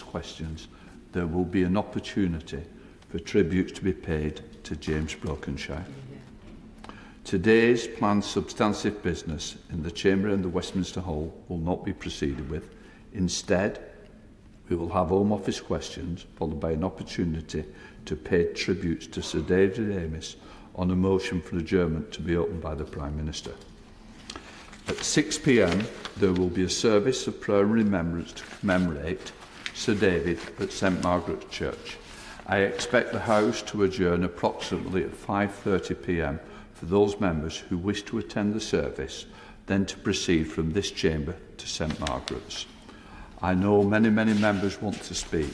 questions, there will be an opportunity for tributes to be paid to James Brokenshire. Today's planned substantive business in the Chamber and the Westminster Hall will not be proceeded with. Instead, we will have Home Office questions, followed by an opportunity to pay tributes to Sir David Amess on a motion for adjournment to be opened by the Prime Minister. At 6 p.m, there will be a service of prayer and remembrance to commemorate Sir David at St Margaret's Church. I expect the House to adjourn approximately at 5:30 p.m. for those members who wish to attend the service, then to proceed from this chamber to St Margaret's. I know many members want to speak,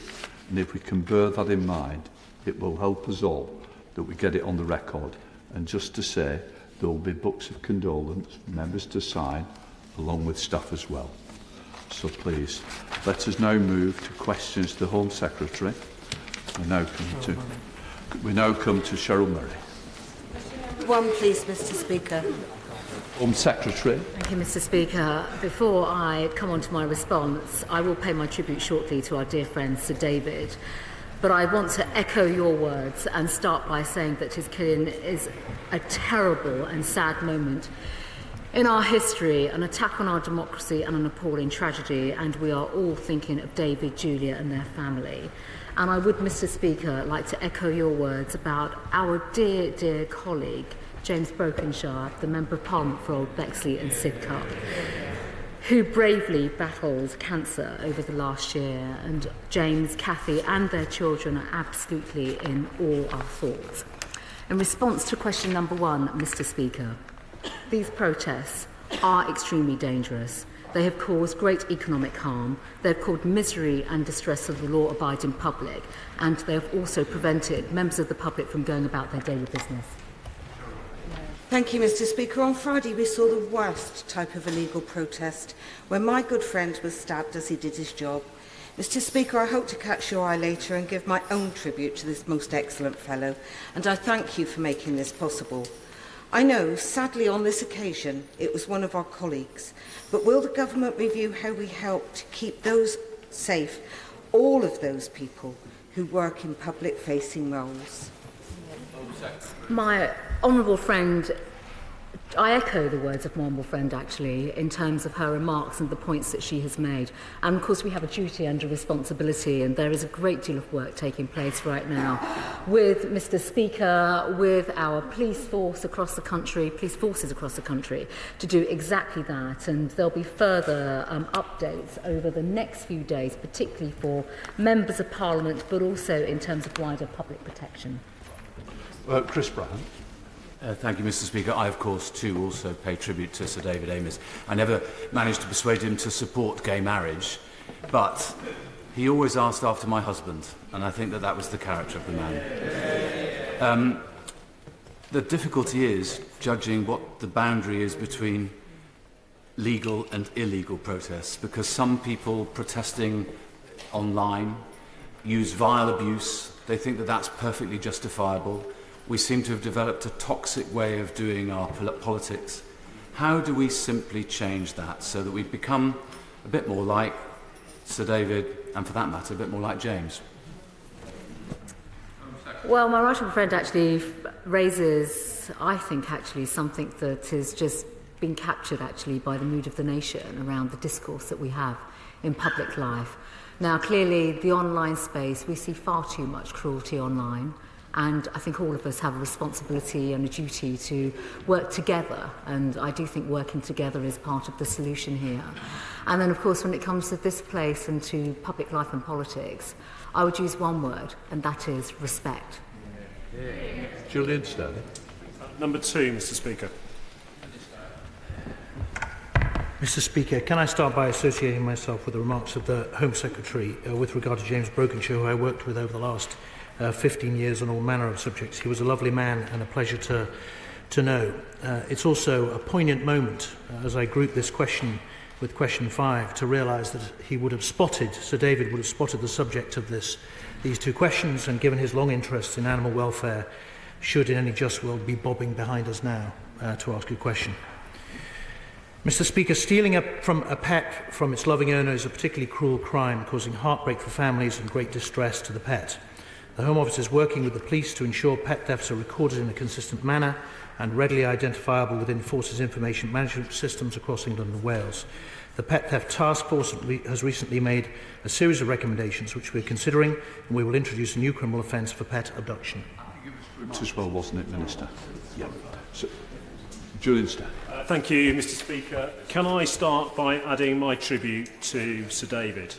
and if we can bear that in mind, it will help us all that we get it on the record. And just to say, there will be books of condolence for members to sign, along with staff as well. So please, let us now move to questions to the Home Secretary. We now come to Cheryl Murray. One, please, Mr. Speaker. Home Secretary. Thank you, Mr. Speaker. Before I come on to my response, I will pay my tribute shortly to our dear friend Sir David. But I want to echo your words and start by saying that his killing is a terrible and sad moment in our history, an attack on our democracy and an appalling tragedy, and we are all thinking of David, Julia and their family. And I would, Mr. Speaker, like to echo your words about our dear colleague, James Brokenshire, the Member of Parliament for Old Bexley and Sidcup, who bravely battled cancer over the last year. And James, Cathy and their children are absolutely in all our thoughts. In response to question number 1, Mr. Speaker, these protests are extremely dangerous. They have caused great economic harm, they have caused misery and distress of the law-abiding public, and they have also prevented members of the public from going about their daily business. Thank you, Mr. Speaker. On Friday, we saw the worst type of illegal protest, where my good friend was stabbed as he did his job. Mr. Speaker, I hope to catch your eye later and give my own tribute to this most excellent fellow, and I thank you for making this possible. I know, sadly, on this occasion, it was one of our colleagues, but will the government review how we help to keep those safe, all of those people who work in public-facing roles? My honourable friend, I echo the words of my honourable friend, actually, in terms of her remarks and the points that she has made. And, of course, we have a duty and a responsibility, and there is a great deal of work taking place right now with Mr. Speaker, with our police forces across the country, to do exactly that. And there'll be further updates over the next few days, particularly for members of Parliament, but also in terms of wider public protection. Chris Brown. Thank you, Mr. Speaker. I, of course, too, also pay tribute to Sir David Amess. I never managed to persuade him to support gay marriage, but he always asked after my husband, and I think that that was the character of the man. The difficulty is judging what the boundary is between legal and illegal protests, because some people protesting online use vile abuse. They think that that's perfectly justifiable. We seem to have developed a toxic way of doing our politics. How do we simply change that so that we become a bit more like Sir David, and for that matter, a bit more like James? Well, my right friend actually raises, I think, actually something that has just been captured actually by the mood of the nation around the discourse that we have in public life. Now, clearly, the online space, we see far too much cruelty online. And I think all of us have a responsibility and a duty to work together. And I do think working together is part of the solution here. And then, of course, when it comes to this place and to public life and politics, I would use one word, and that is respect. Julian Sterling. Number 2, Mr. Speaker. Mr. Speaker, can I start by associating myself with the remarks of the Home Secretary with regard to James Brokenshire, who I worked with over the last 15 years on all manner of subjects. He was a lovely man and a pleasure to know. It's also a poignant moment as I group this question with question 5 to realise that Sir David would have spotted the subject of these two questions, and given his long interest in animal welfare, should in any just world be bobbing behind us now to ask a question. Mr. Speaker, stealing from a pet from its loving owner is a particularly cruel crime, causing heartbreak for families and great distress to the pet. The Home Office is working with the police to ensure pet thefts are recorded in a consistent manner and readily identifiable within Force's information management systems across England and Wales. The Pet Theft Task Force has recently made a series of recommendations which we're considering, and we will introduce a new criminal offence for pet abduction. As well, wasn't it, Minister? Yeah. So, Julian Stack. Thank you, Mr. Speaker. Can I start by adding my tribute to Sir David?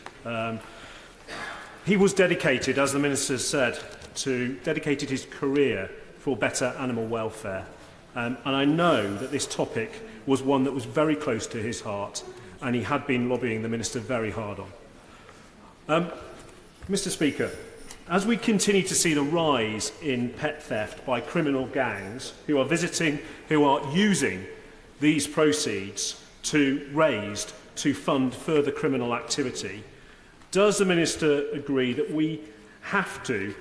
He was dedicated, as the Minister said, dedicated his career for better animal welfare. And I know that this topic was one that was very close to his heart, and he had been lobbying the Minister very hard on. Mr. Speaker, as we continue to see the rise in pet theft by criminal gangs who are using these proceeds to fund further criminal activity, does the Minister agree that we have to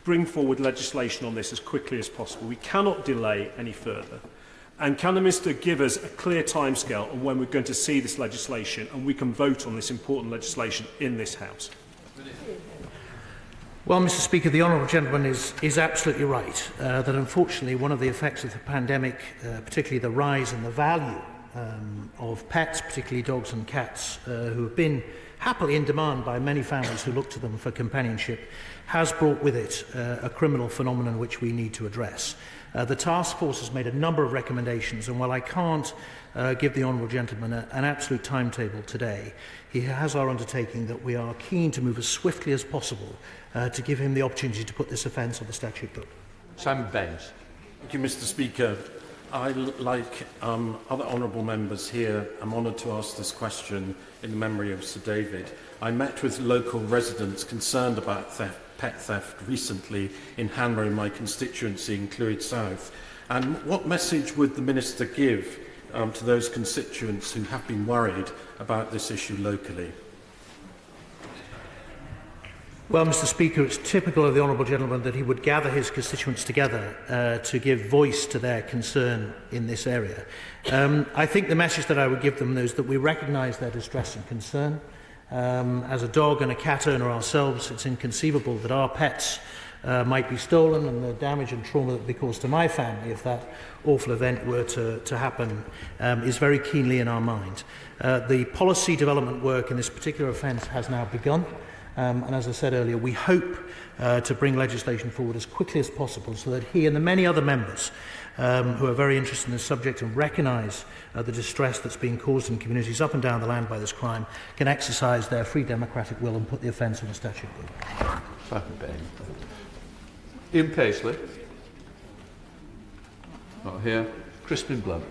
bring forward legislation on this as quickly as possible? We cannot delay any further. And can the Minister give us a clear timescale on when we're going to see this legislation and we can vote on this important legislation in this House? Well, Mr. Speaker, the honourable gentleman is absolutely right that unfortunately one of the effects of the pandemic, particularly the rise in the value of pets, particularly dogs and cats, who have been happily in demand by many families who look to them for companionship, has brought with it a criminal phenomenon which we need to address. The task force has made a number of recommendations, and while I can't give the honourable gentleman an absolute timetable today, he has our undertaking that we are keen to move as swiftly as possible to give him the opportunity to put this offence on the statute book. Simon Baines. Thank you, Mr. Speaker. I, like other honourable members here, am honoured to ask this question in the memory of Sir David. I met with local residents concerned about pet theft recently in Hanmer, in my constituency in Clwyd South. And what message would the Minister give to those constituents who have been worried about this issue locally? Well, Mr. Speaker, it's typical of the honourable gentleman that he would gather his constituents together to give voice to their concern in this area. I think the message that I would give them is that we recognise their distress and concern. As a dog and a cat owner ourselves, it's inconceivable that our pets might be stolen, and the damage and trauma that would be caused to my family if that awful event were to happen is very keenly in our mind. The policy development work in this particular offence has now begun. And as I said earlier, we hope to bring legislation forward as quickly as possible so that he and the many other members who are very interested in this subject and recognise the distress that's being caused in communities up and down the land by this crime can exercise their free democratic will and put the offence on the statute book. Ian Paisley. Not here. Crispin Blunt.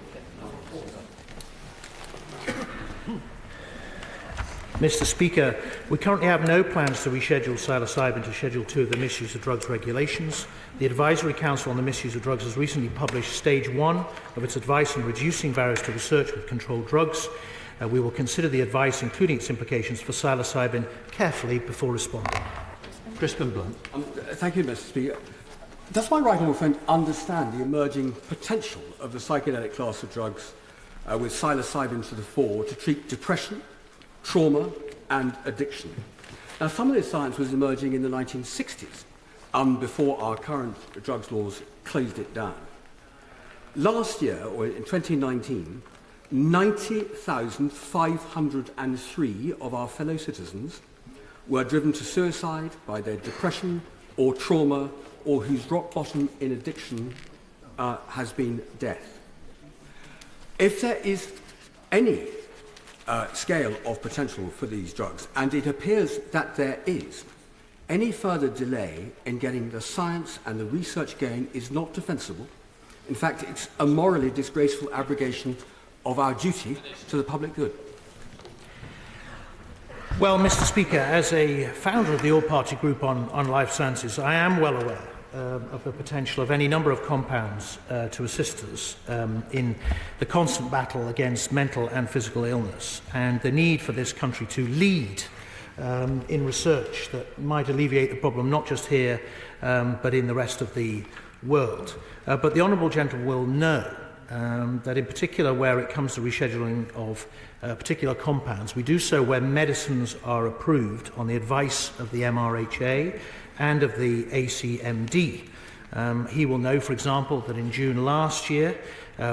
Mr. Speaker, we currently have no plans to reschedule psilocybin to Schedule 2 of the Misuse of Drugs regulations. The Advisory Council on the Misuse of Drugs has recently published Stage 1 of its advice on reducing barriers to research with controlled drugs. We will consider the advice, including its implications for psilocybin, carefully before responding. Crispin Blunt. Thank you, Mr. Speaker. Does my right honourable friend understand the emerging potential of the psychedelic class of drugs with psilocybin to the fore to treat depression, trauma and addiction? Now, some of this science was emerging in the 1960s, before our current drugs laws closed it down. Last year, or in 2019, 90,503 of our fellow citizens were driven to suicide by their depression or trauma, or whose rock bottom in addiction has been death. If there is any scale of potential for these drugs, and it appears that there is, any further delay in getting the science and the research going is not defensible. In fact, it's a morally disgraceful abrogation of our duty to the public good. Well, Mr. Speaker, as a founder of the All-Party Group on Life Sciences, I am well aware of the potential of any number of compounds to assist us in the constant battle against mental and physical illness, and the need for this country to lead in research that might alleviate the problem not just here but in the rest of the world. But the honourable gentleman will know that in particular where it comes to rescheduling of particular compounds, we do so where medicines are approved on the advice of the MRHA and of the ACMD. He will know, for example, that in June last year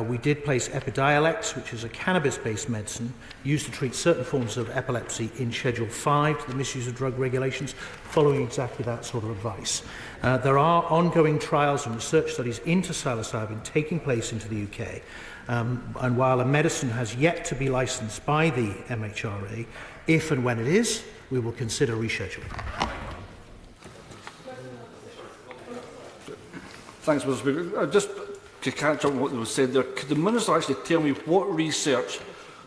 we did place Epidiolex, which is a cannabis-based medicine used to treat certain forms of epilepsy, in Schedule 5 to the Misuse of Drug Regulations, following exactly that sort of advice. There are ongoing trials and research studies into psilocybin taking place into the UK, and while a medicine has yet to be licensed by the MHRA, if and when it is, we will consider rescheduling. Thanks, Mr. Speaker. Just to catch up on what was said there, could the Minister actually tell me what research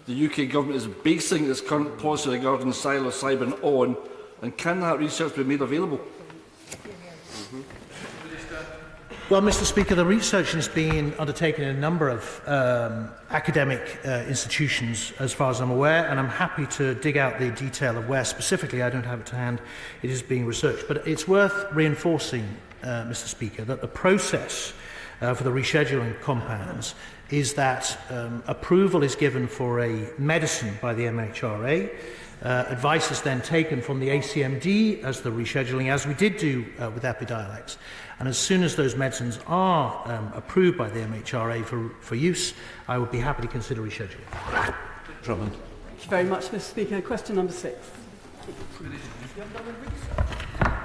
the UK Government is basing its current policy regarding psilocybin on, and can that research be made available? Well, Mr. Speaker, the research is being undertaken in a number of academic institutions, as far as I'm aware, and I'm happy to dig out the detail of where specifically, I don't have it to hand, it is being researched. But it's worth reinforcing, Mr. Speaker, that the process for the rescheduling compounds is that approval is given for a medicine by the MHRA. Advice is then taken from the ACMD as the rescheduling, as we did do with Epidiolex. And as soon as those medicines are approved by the MHRA for use, I would be happy to consider rescheduling. Drummond. Thank you very much, Mr. Speaker. Question number 6.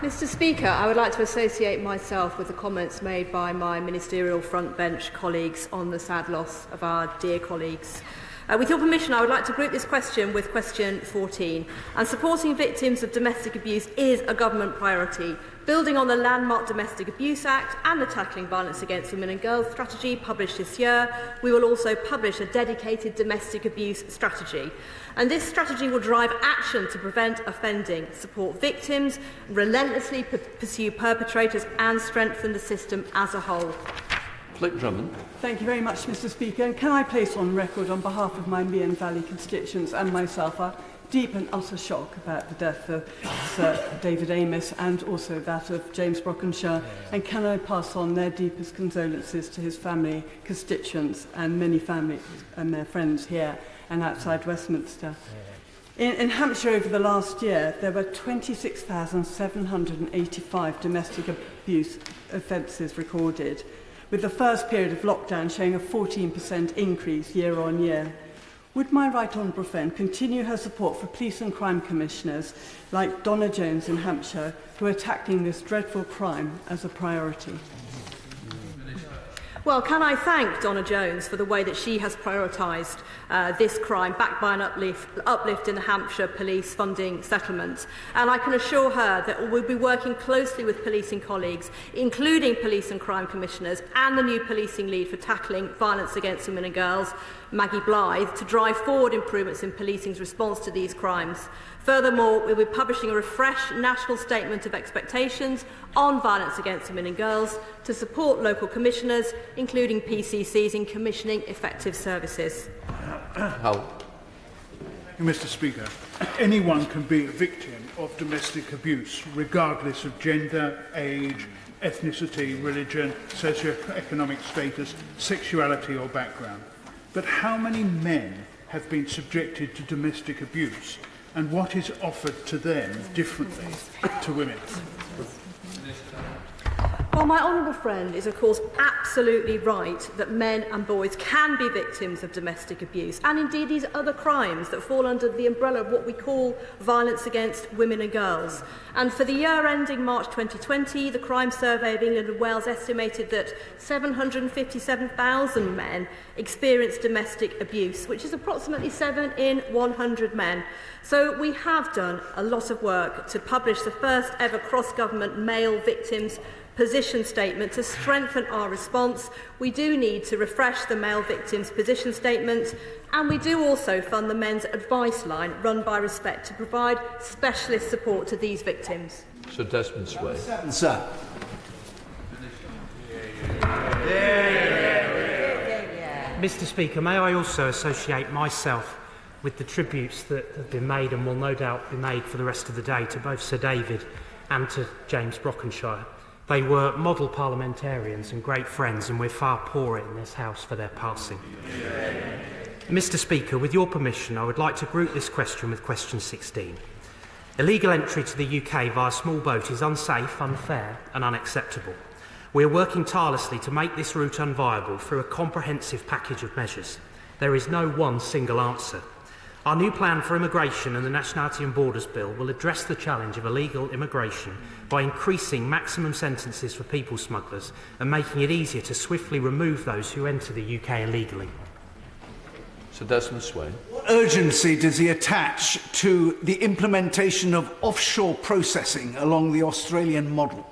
Mr. Speaker, I would like to associate myself with the comments made by my ministerial front bench colleagues on the sad loss of our dear colleagues. With your permission, I would like to group this question with question 14. And supporting victims of domestic abuse is a government priority. Building on the landmark Domestic Abuse Act and the Tackling Violence Against Women and Girls strategy published this year, we will also publish a dedicated domestic abuse strategy. And this strategy will drive action to prevent offending, support victims, relentlessly pursue perpetrators and strengthen the system as a whole. Drummond. Thank you very much, Mr. Speaker. And can I place on record, on behalf of my Mearn Valley constituents and myself, our deep and utter shock about the death of Sir David Amess and also that of James Brockenshire. And can I pass on their deepest condolences to his family, constituents and many families and their friends here and outside Westminster. In Hampshire over the last year, there were 26,785 domestic abuse offences recorded, with the first period of lockdown showing a 14% increase year on year. Would my right honourable friend continue her support for police and crime commissioners like Donna Jones in Hampshire, who are tackling this dreadful crime as a priority? Well, can I thank Donna Jones for the way that she has prioritised this crime, backed by an uplift in the Hampshire Police funding settlement. And I can assure her that we'll be working closely with policing colleagues, including police and crime commissioners and the new policing lead for tackling violence against women and girls, Maggie Blythe, to drive forward improvements in policing's response to these crimes. Furthermore, we'll be publishing a refreshed national statement of expectations on violence against women and girls to support local commissioners, including PCCs, in commissioning effective services. Hal. Mr. Speaker, anyone can be a victim of domestic abuse, regardless of gender, age, ethnicity, religion, socio-economic status, sexuality or background. But how many men have been subjected to domestic abuse, and what is offered to them differently to women? Well, my honourable friend is, of course, absolutely right that men and boys can be victims of domestic abuse, and indeed these other crimes that fall under the umbrella of what we call violence against women and girls. And for the year ending March 2020, the Crime Survey of England and Wales estimated that 757,000 men experienced domestic abuse, which is approximately 7 in 100 men. So we have done a lot of work to publish the first ever cross-government male victims position statement to strengthen our response. We do need to refresh the male victims position statement, and we do also fund the men's advice line run by Respect to provide specialist support to these victims. Sir Desmond Sway. Sir. Mr. Speaker, may I also associate myself with the tributes that have been made and will no doubt be made for the rest of the day to both Sir David and to James Brockenshire. They were model parliamentarians and great friends, and we're far poorer in this House for their passing. Mr. Speaker, with your permission, I would like to group this question with question 16. Illegal entry to the UK via small boat is unsafe, unfair and unacceptable. We are working tirelessly to make this route unviable through a comprehensive package of measures. There is no one single answer. Our new plan for immigration and the Nationality and Borders Bill will address the challenge of illegal immigration by increasing maximum sentences for people smugglers and making it easier to swiftly remove those who enter the UK illegally. Sir Desmond Swain. What urgency does he attach to the implementation of offshore processing along the Australian model?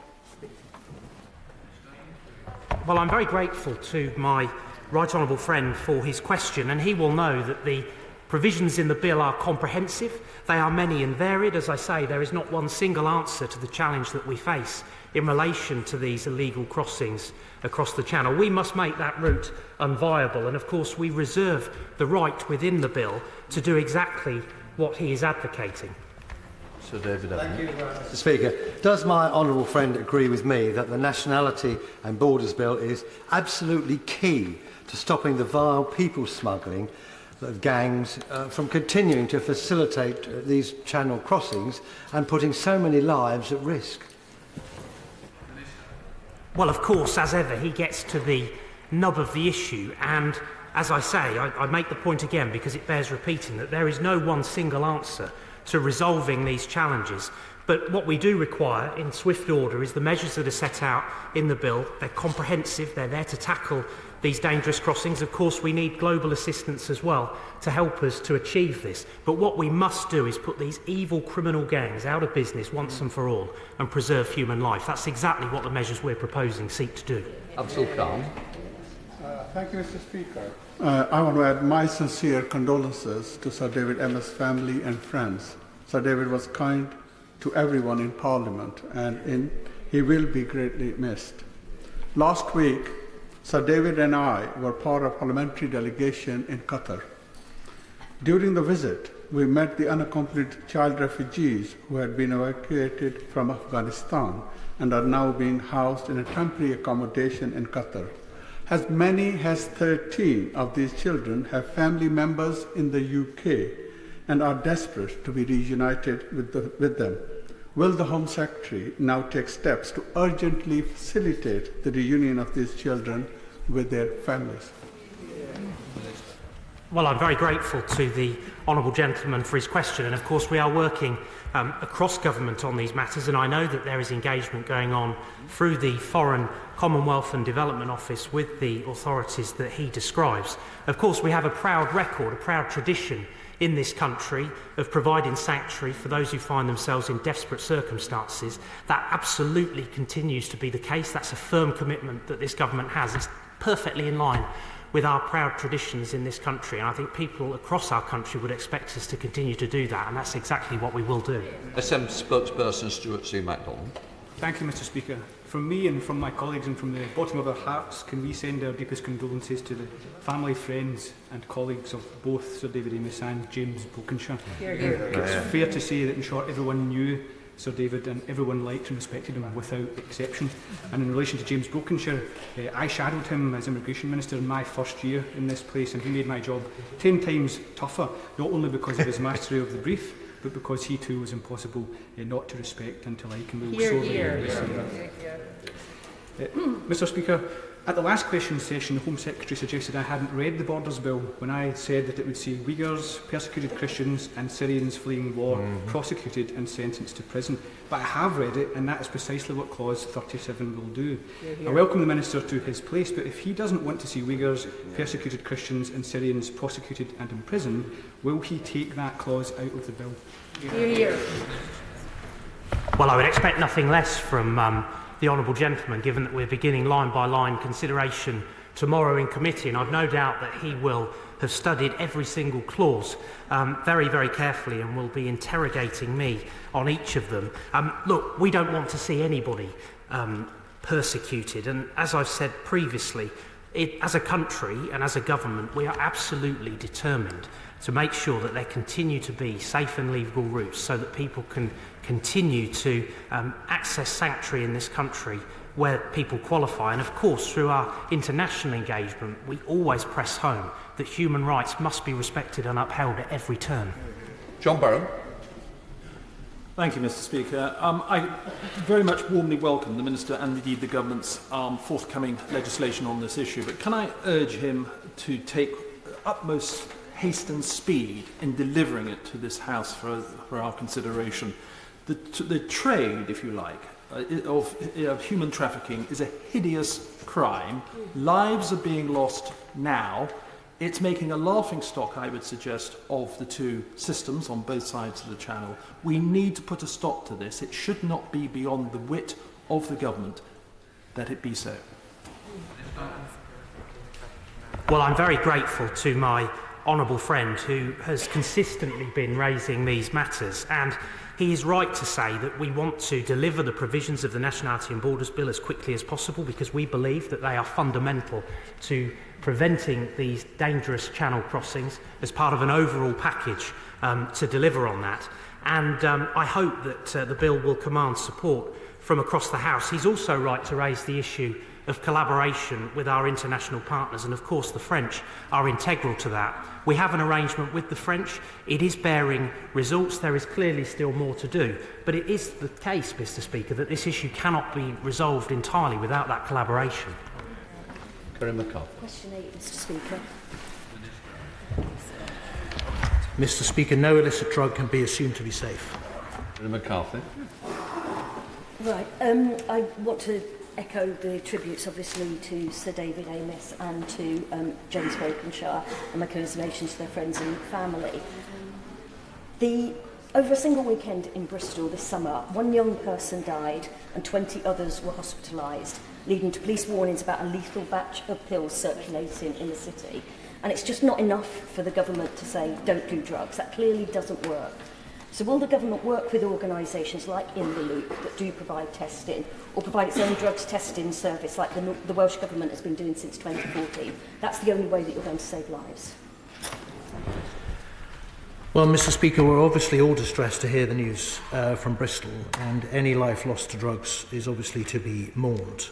Well, I'm very grateful to my right honourable friend for his question, and he will know that the provisions in the bill are comprehensive. They are many and varied. As I say, there is not one single answer to the challenge that we face in relation to these illegal crossings across the Channel. We must make that route unviable, and of course we reserve the right within the bill to do exactly what he is advocating. Sir David Amess. Thank you, Mr. Speaker. Does my honourable friend agree with me that the Nationality and Borders Bill is absolutely key to stopping the vile people smuggling of gangs from continuing to facilitate these Channel crossings and putting so many lives at risk? Well, of course, as ever, he gets to the nub of the issue, and as I say, I make the point again because it bears repeating that there is no one single answer to resolving these challenges. But what we do require in swift order is the measures that are set out in the bill. They're comprehensive, they're there to tackle these dangerous crossings. Of course, we need global assistance as well to help us to achieve this. But what we must do is put these evil criminal gangs out of business once and for all and preserve human life. That's exactly what the measures we're proposing seek to do. Abdul Khan. Thank you, Mr. Speaker. I want to add my sincere condolences to Sir David Amess' family and friends. Sir David was kind to everyone in Parliament, and he will be greatly missed. Last week, Sir David and I were part of a parliamentary delegation in Qatar. During the visit, we met the unaccompanied child refugees who had been evacuated from Afghanistan and are now being housed in a temporary accommodation in Qatar. As many as 13 of these children have family members in the UK and are desperate to be reunited with them. Will the Home Secretary now take steps to urgently facilitate the reunion of these children with their families? Well, I'm very grateful to the honourable gentleman for his question, and of course we are working across government on these matters, and I know that there is engagement going on through the Foreign, Commonwealth and Development Office with the authorities that he describes. Of course, we have a proud record, a proud tradition in this country of providing sanctuary for those who find themselves in desperate circumstances. That absolutely continues to be the case. That's a firm commitment that this government has. It's perfectly in line with our proud traditions in this country, and I think people across our country would expect us to continue to do that, and that's exactly what we will do. SM spokesperson Stuart C. MacDonald. Thank you, Mr. Speaker. From me and from my colleagues and from the bottom of our hearts, can we send our deepest condolences to the family, friends and colleagues of both Sir David Amess and James Brokenshire. It's fair to say that, in short, everyone knew Sir David and everyone liked and respected him without exception. And in relation to James Brokenshire, I shadowed him as Immigration Minister in my first year in this place, and he made my job 10 times tougher, not only because of his mastery of the brief, but because he too was impossible not to respect and to like, and we will sorely miss him. Mr. Speaker, at the last question session, the Home Secretary suggested I hadn't read the Borders Bill when I said that it would see Uyghurs, persecuted Christians and Syrians fleeing war prosecuted and sentenced to prison. But I have read it, and that is precisely what Clause 37 will do. I welcome the Minister to his place, but if he doesn't want to see Uyghurs, persecuted Christians and Syrians prosecuted and imprisoned, will he take that clause out of the bill? Well, I would expect nothing less from the honourable gentleman, given that we're beginning line-by-line consideration tomorrow in committee, and I've no doubt that he will have studied every single clause very, very carefully and will be interrogating me on each of them. Look, we don't want to see anybody persecuted, and as I've said previously, as a country and as a government, we are absolutely determined to make sure that there continue to be safe and legal routes so that people can continue to access sanctuary in this country where people qualify. And of course, through our international engagement, we always press home that human rights must be respected and upheld at every turn. John Barron. Thank you, Mr. Speaker. I very much warmly welcome the Minister and indeed the Government's forthcoming legislation on this issue, but can I urge him to take utmost haste and speed in delivering it to this House for our consideration? The trade, if you like, of human trafficking is a hideous crime. Lives are being lost now. It's making a laughingstock, I would suggest, of the two systems on both sides of the Channel. We need to put a stop to this. It should not be beyond the wit of the government that it be so. Well, I'm very grateful to my honourable friend who has consistently been raising these matters, and he is right to say that we want to deliver the provisions of the Nationality and Borders Bill as quickly as possible, because we believe that they are fundamental to preventing these dangerous channel crossings as part of an overall package to deliver on that. And I hope that the bill will command support from across the House. He's also right to raise the issue of collaboration with our international partners, and of course the French are integral to that. We have an arrangement with the French. It is bearing results. There is clearly still more to do, but it is the case, Mr. Speaker, that this issue cannot be resolved entirely without that collaboration. Question 8, Mr. Speaker. Mr. Speaker, no illicit drug can be assumed to be safe. McCarthy. Right. I want to echo the tributes, obviously, to Sir David Amess and to James Brokenshire, and my commiserations to their friends and family. Over a single weekend in Bristol this summer, one young person died and 20 others were hospitalised, leading to police warnings about a lethal batch of pills circulating in the city. And it's just not enough for the government to say, don't do drugs. That clearly doesn't work. So will the government work with organisations like In the Loop that do provide testing, or provide its own drugs testing service like the Welsh Government has been doing since 2014? That's the only way that you're going to save lives. Well, Mr. Speaker, we're obviously all distressed to hear the news from Bristol, and any life lost to drugs is obviously to be mourned.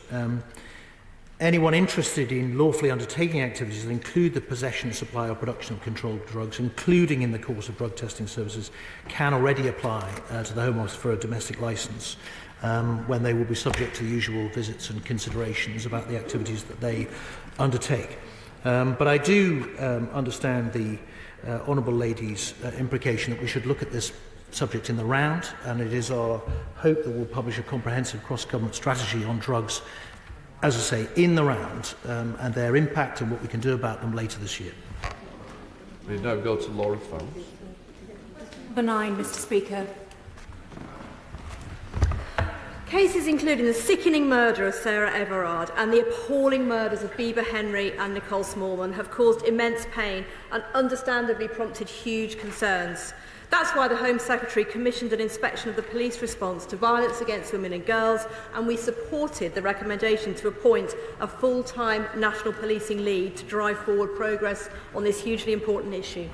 Anyone interested in lawfully undertaking activities that include the possession, supply or production of controlled drugs, including in the course of drug testing services, can already apply to the Home Office for a domestic licence, when they will be subject to the usual visits and considerations about the activities that they undertake. But I do understand the Honourable Lady's implication that we should look at this subject in the round, and it is our hope that we'll publish a comprehensive cross-government strategy on drugs, as I say, in the round, and their impact and what we can do about them later this year. We now go to Laura Farrell. Benign, Mr. Speaker. Cases including the sickening murder of Sarah Everard and the appalling murders of Bieber Henry and Nicole Smallman have caused immense pain and understandably prompted huge concerns. That's why the Home Secretary commissioned an inspection of the police response to violence against women and girls, and we supported the recommendation to appoint a full-time national policing lead to drive forward progress on this hugely important issue.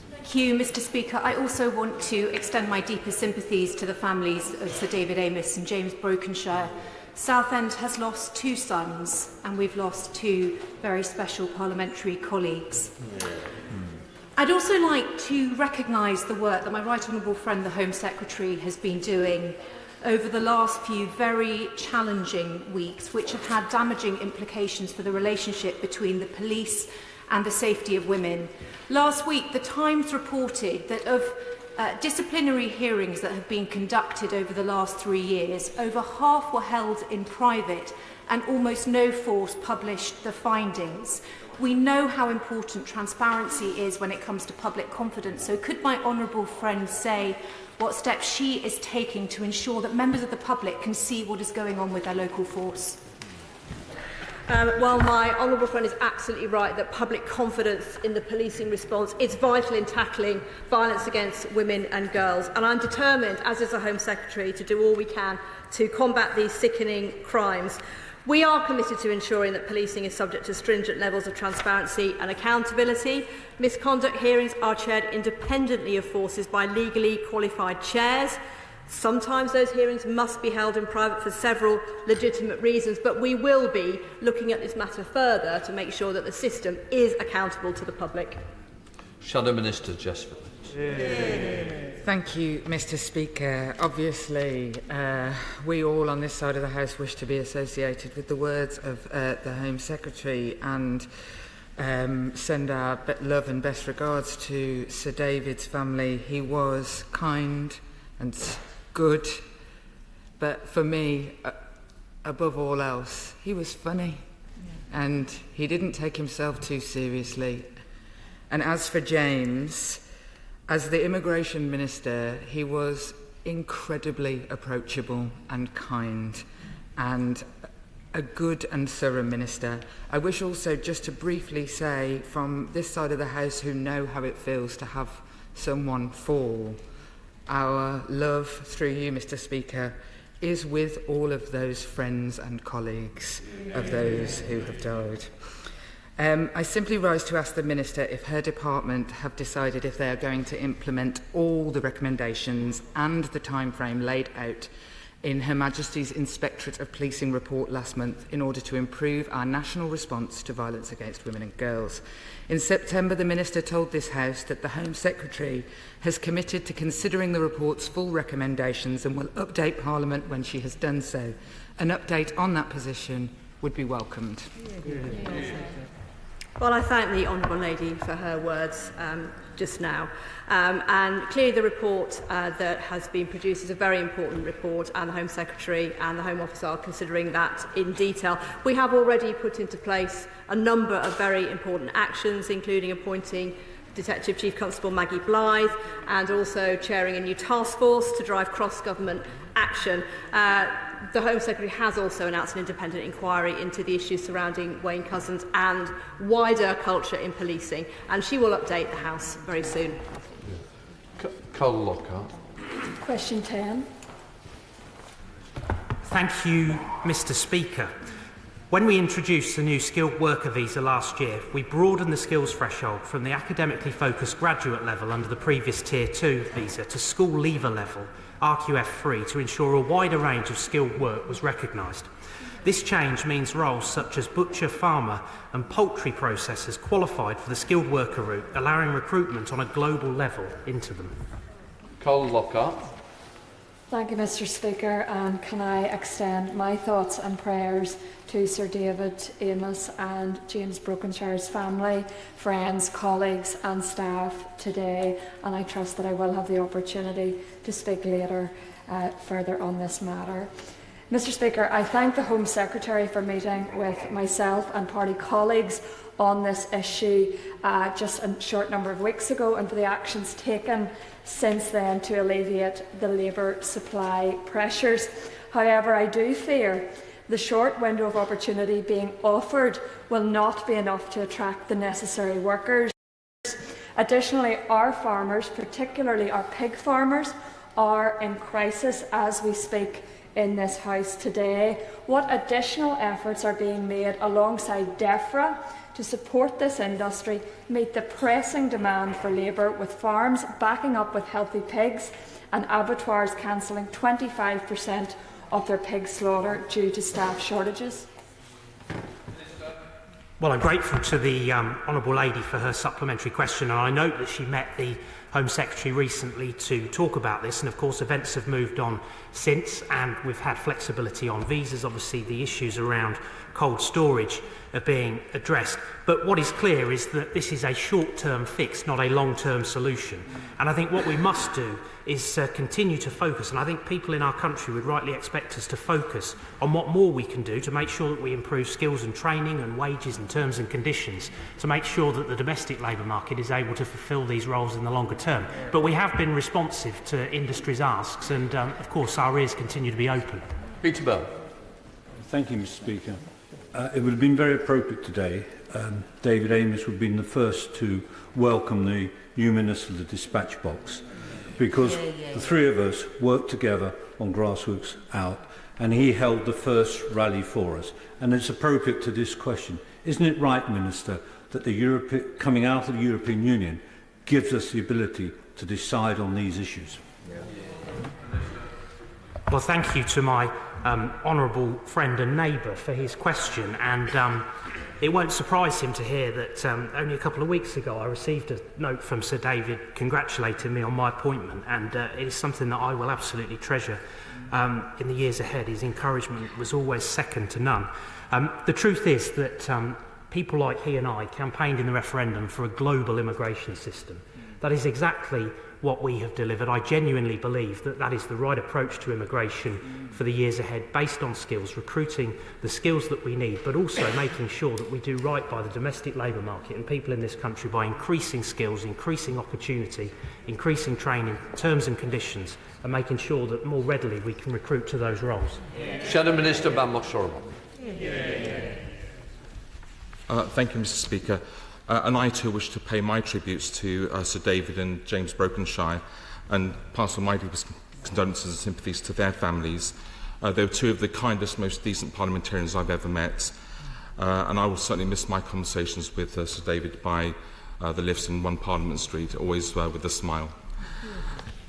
Thank you, Mr. Speaker. I also want to extend my deepest sympathies to the families of Sir David Amess and James Brokenshire. Southend has lost 2 sons, and we've lost 2 very special parliamentary colleagues. I'd also like to recognise the work that my right honourable friend, the Home Secretary, has been doing over the last few very challenging weeks, which have had damaging implications for the relationship between the police and the safety of women. Last week, the Times reported that of disciplinary hearings that have been conducted over the last 3 years, over half were held in private and almost no force published the findings. We know how important transparency is when it comes to public confidence, so could my honourable friend say what steps she is taking to ensure that members of the public can see what is going on with their local force? Well, my honourable friend is absolutely right that public confidence in the policing response is vital in tackling violence against women and girls, and I'm determined, as is the Home Secretary, to do all we can to combat these sickening crimes. We are committed to ensuring that policing is subject to stringent levels of transparency and accountability. Misconduct hearings are chaired independently of forces by legally qualified chairs. Sometimes those hearings must be held in private for several legitimate reasons, but we will be looking at this matter further to make sure that the system is accountable to the public. Shadow Minister Jesper. Thank you, Mr. Speaker. Obviously, we all on this side of the House wish to be associated with the words of the Home Secretary and send our love and best regards to Sir David's family. He was kind and good, but for me, above all else, he was funny, and he didn't take himself too seriously. And as for James, as the Immigration Minister, he was incredibly approachable and kind, and a good and thorough minister. I wish also just to briefly say, from this side of the House who know how it feels to have someone fall, our love, through you, Mr. Speaker, is with all of those friends and colleagues of those who have died. I simply rise to ask the Minister if her department have decided if they are going to implement all the recommendations and the timeframe laid out in Her Majesty's Inspectorate of Policing report last month in order to improve our national response to violence against women and girls. In September, the Minister told this House that the Home Secretary has committed to considering the report's full recommendations and will update Parliament when she has done so. An update on that position would be welcomed. Well, I thank the Honourable Lady for her words just now. And clearly the report that has been produced is a very important report, and the Home Secretary and the Home Office are considering that in detail. We have already put into place a number of very important actions, including appointing Detective Chief Constable Maggie Blythe and also chairing a new task force to drive cross-government action. The Home Secretary has also announced an independent inquiry into the issues surrounding Wayne Couzens and wider culture in policing, and she will update the House very soon. Carl Lockhart. Question 10. Thank you, Mr. Speaker. When we introduced the new skilled worker visa last year, we broadened the skills threshold from the academically focused graduate level under the previous Tier 2 visa to school leaver level, RQF3, to ensure a wider range of skilled work was recognised. This change means roles such as butcher, farmer and poultry processors qualified for the skilled worker route, allowing recruitment on a global level into them. Carl Lockhart. Thank you, Mr. Speaker, and can I extend my thoughts and prayers to Sir David Amess and James Brokenshire's family, friends, colleagues and staff today, and I trust that I will have the opportunity to speak later further on this matter. Mr. Speaker, I thank the Home Secretary for meeting with myself and party colleagues on this issue just a short number of weeks ago, and for the actions taken since then to alleviate the labour supply pressures. However, I do fear the short window of opportunity being offered will not be enough to attract the necessary workers. Additionally, our farmers, particularly our pig farmers, are in crisis as we speak in this House today. What additional efforts are being made alongside DEFRA to support this industry, meet the pressing demand for labour, with farms backing up with healthy pigs and abattoirs cancelling 25% of their pig slaughter due to staff shortages? Well, I'm grateful to the Honourable Lady for her supplementary question, and I note that she met the Home Secretary recently to talk about this, and of course events have moved on since, and we've had flexibility on visas. Obviously the issues around cold storage are being addressed, but what is clear is that this is a short-term fix, not a long-term solution, and I think what we must do is continue to focus, and I think people in our country would rightly expect us to focus on what more we can do to make sure that we improve skills and training and wages and terms and conditions to make sure that the domestic labour market is able to fulfil these roles in the longer term. But we have been responsive to industry's asks, and of course our ears continue to be open. Peter Bell. Thank you, Mr. Speaker. It would have been very appropriate today. David Amess would have been the first to welcome the new Minister of the Dispatch Box, because the three of us worked together on Grassroots Out, and he held the first rally for us. And it's appropriate to this question. Isn't it right, Minister, that the coming out of the European Union gives us the ability to decide on these issues? Well, thank you to my honourable friend and neighbour for his question, and it won't surprise him to hear that only a couple of weeks ago I received a note from Sir David congratulating me on my appointment, and it is something that I will absolutely treasure in the years ahead. His encouragement was always second to none. The truth is that people like he and I campaigned in the referendum for a global immigration system. That is exactly what we have delivered. I genuinely believe that that is the right approach to immigration for the years ahead, based on skills, recruiting the skills that we need, but also making sure that we do right by the domestic labour market and people in this country by increasing skills, increasing opportunity, increasing training, terms and conditions, and making sure that more readily we can recruit to those roles. Shadow Minister Bamlock-Shorrock. Thank you, Mr. Speaker. And I too wish to pay my tributes to Sir David and James Brokenshire and pass on my deepest condolences and sympathies to their families. They were two of the kindest, most decent parliamentarians I've ever met, and I will certainly miss my conversations with Sir David by the lifts in 1 Parliament Street, always with a smile.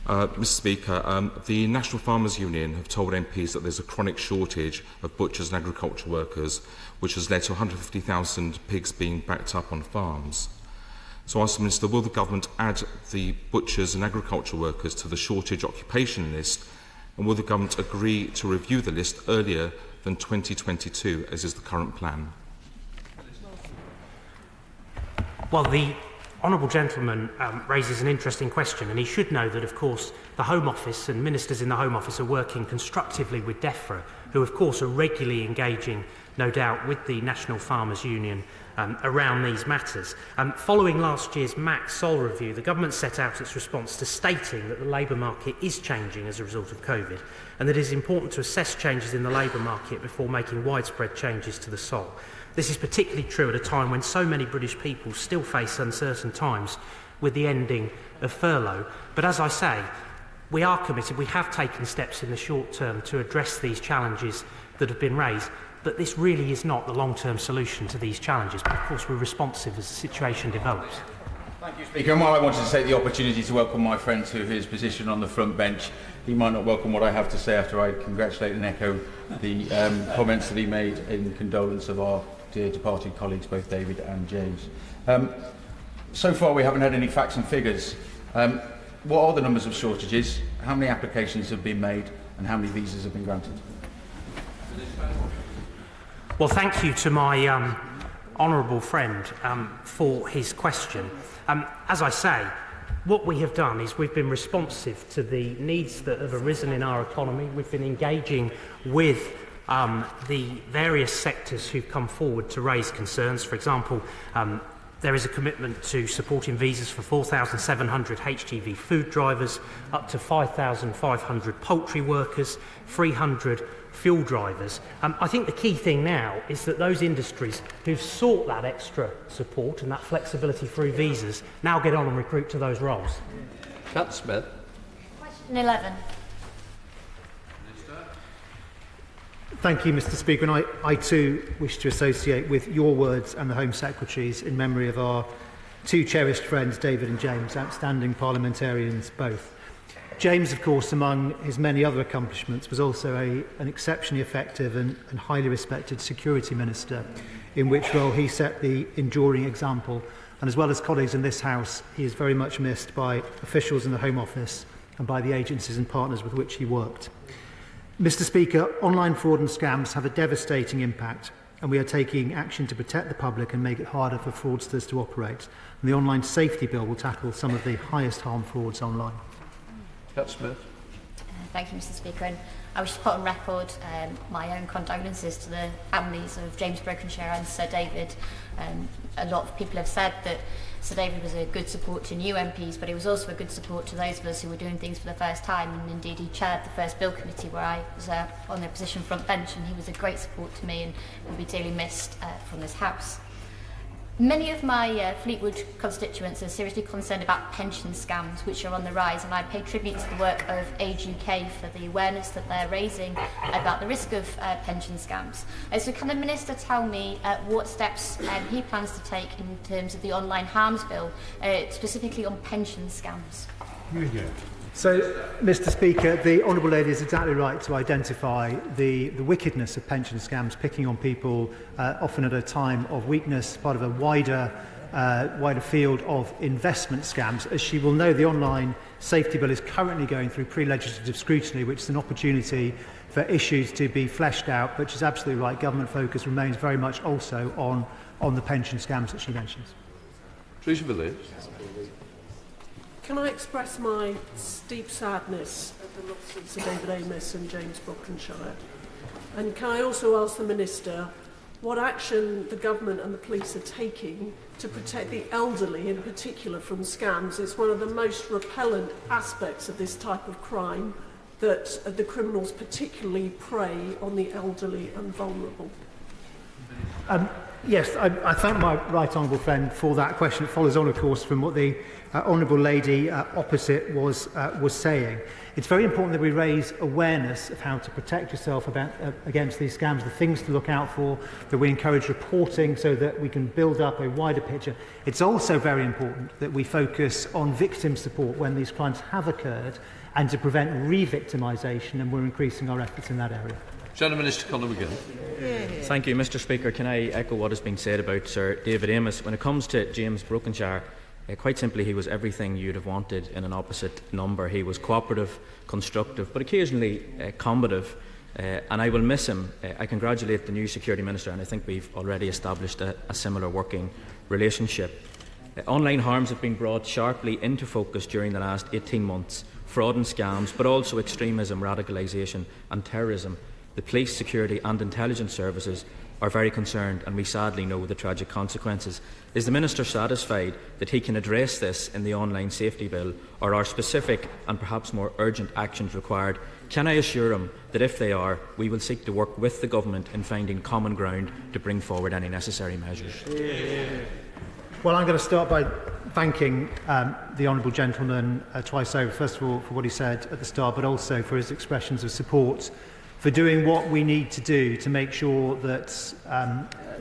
Mr. Speaker, the National Farmers Union have told MPs that there's a chronic shortage of butchers and agriculture workers, which has led to 150,000 pigs being backed up on farms. So I ask the Minister, will the Government add the butchers and agriculture workers to the shortage occupation list, and will the Government agree to review the list earlier than 2022, as is the current plan? Well, the honourable gentleman raises an interesting question, and he should know that, of course, the Home Office and ministers in the Home Office are working constructively with DEFRA, who, of course, are regularly engaging, no doubt, with the National Farmers Union around these matters. Following last year's MAC Sol review, the Government set out its response to stating that the labour market is changing as a result of COVID, and that it is important to assess changes in the labour market before making widespread changes to the Sol. This is particularly true at a time when so many British people still face uncertain times with the ending of furlough. But as I say, we are committed, we have taken steps in the short term to address these challenges that have been raised, but this really is not the long-term solution to these challenges. But of course we're responsive as the situation develops. Thank you, Speaker. And while I wanted to take the opportunity to welcome my friend to his position on the front bench, he might not welcome what I have to say after I congratulate and echo the comments that he made in condolence of our dear departed colleagues, both David and James. So far we haven't had any facts and figures. What are the numbers of shortages? How many applications have been made? And how many visas have been granted? Well, thank you to my honourable friend for his question. As I say, what we have done is we've been responsive to the needs that have arisen in our economy. We've been engaging with the various sectors who've come forward to raise concerns. For example, there is a commitment to supporting visas for 4,700 HGV food drivers, up to 5,500 poultry workers, 300 fuel drivers. I think the key thing now is that those industries who've sought that extra support and that flexibility through visas now get on and recruit to those roles. Cat Smith. Question 11. Thank you, Mr. Speaker, and I too wish to associate with your words and the Home Secretary's in memory of our two cherished friends, David and James, outstanding parliamentarians both. James, of course, among his many other accomplishments, was also an exceptionally effective and highly respected security minister, in which role he set the enduring example. And as well as colleagues in this House, he is very much missed by officials in the Home Office and by the agencies and partners with which he worked. Mr. Speaker, online fraud and scams have a devastating impact, and we are taking action to protect the public and make it harder for fraudsters to operate. And the Online Safety Bill will tackle some of the highest harm frauds online. Cat Smith. Thank you, Mr. Speaker. And I wish to put on record my own condolences to the families of James Brokenshire and Sir David. A lot of people have said that Sir David was a good support to new MPs, but he was also a good support to those of us who were doing things for the first time, and indeed he chaired the first bill committee where I was on the opposition front bench, and he was a great support to me and will be dearly missed from this House. Many of my Fleetwood constituents are seriously concerned about pension scams, which are on the rise, and I pay tribute to the work of Age UK for the awareness that they're raising about the risk of pension scams. So can the Minister tell me what steps he plans to take in terms of the Online Harms Bill, specifically on pension scams? So, Mr Speaker, the Honourable Lady is exactly right to identify the wickedness of pension scams, picking on people often at a time of weakness, part of a wider field of investment scams. As she will know, the online safety bill is currently going through pre-legislative scrutiny, which is an opportunity for issues to be fleshed out, but she's absolutely right, government focus remains very much also on the pension scams that she mentions. Teresa Villiers. Can I express my deep sadness at the loss of Sir David Amess and James Brokenshire? And can I also ask the Minister what action the government and the police are taking to protect the elderly, in particular, from scams? It's one of the most repellent aspects of this type of crime, that the criminals particularly prey on the elderly and vulnerable. Yes, I thank my right honourable friend for that question. It follows on, of course, from what the honourable lady opposite was saying. It's very important that we raise awareness of how to protect yourself against these scams, the things to look out for, that we encourage reporting so that we can build up a wider picture. It's also very important that we focus on victim support when these crimes have occurred and to prevent re-victimisation, and we're increasing our efforts in that area. Shadow Minister Conor McGill. Thank you, Mr Speaker. Can I echo what has been said about Sir David Amess? When it comes to James Brokenshire, quite simply, he was everything you'd have wanted in an opposite number. He was cooperative, constructive, but occasionally combative, and I will miss him. I congratulate the new Security Minister, and I think we've already established a similar working relationship. Online harms have been brought sharply into focus during the last 18 months. Fraud and scams, but also extremism, radicalisation and terrorism. The police, security and intelligence services are very concerned, and we sadly know the tragic consequences. Is the Minister satisfied that he can address this in the online safety bill, or are specific and perhaps more urgent actions required? Can I assure him that if they are, we will seek to work with the Government in finding common ground to bring forward any necessary measures? Well, I'm going to start by thanking the honourable gentleman twice over, first of all for what he said at the start, but also for his expressions of support for doing what we need to do to make sure that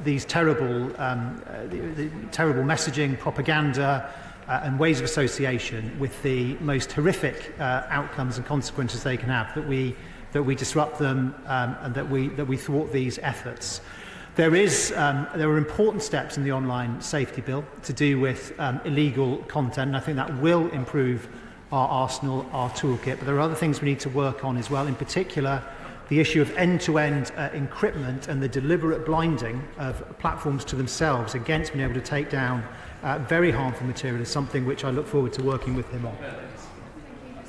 these terrible messaging, propaganda and ways of association with the most horrific outcomes and consequences they can have, that we disrupt them and that we thwart these efforts. There are important steps in the online safety bill to do with illegal content, and I think that will improve our arsenal, our toolkit. But there are other things we need to work on as well, in particular the issue of end-to-end encryptment and the deliberate blinding of platforms to themselves against being able to take down very harmful material is something which I look forward to working with him on.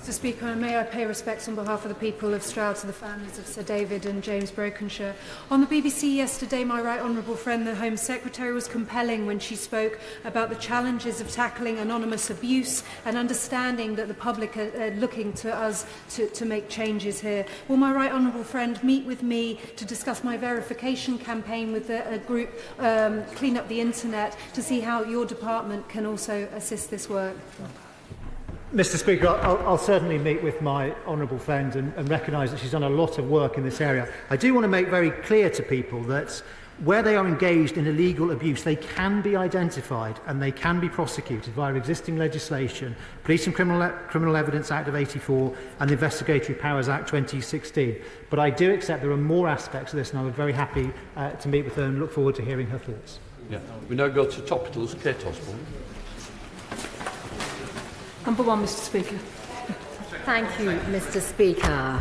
Mr Speaker, and may I pay respects on behalf of the people of Stroud to the families of Sir David and James Brokenshire. On the BBC yesterday, my right honourable friend, the Home Secretary, was compelling when she spoke about the challenges of tackling anonymous abuse and understanding that the public are looking to us to make changes here. Will my right honourable friend meet with me to discuss my verification campaign with a group, Clean Up the Internet, to see how your department can also assist this work? Mr Speaker, I'll certainly meet with my honourable friend and recognise that she's done a lot of work in this area. I do want to make very clear to people that where they are engaged in illegal abuse, they can be identified and they can be prosecuted via existing legislation, Police and Criminal Evidence Act of 84 and the Investigatory Powers Act 2016. But I do accept there are more aspects of this, and I would be very happy to meet with her and look forward to hearing her thoughts. Yeah. We now go to Topicals. Kate Osborne. Number one, Mr Speaker. Thank you, Mr Speaker.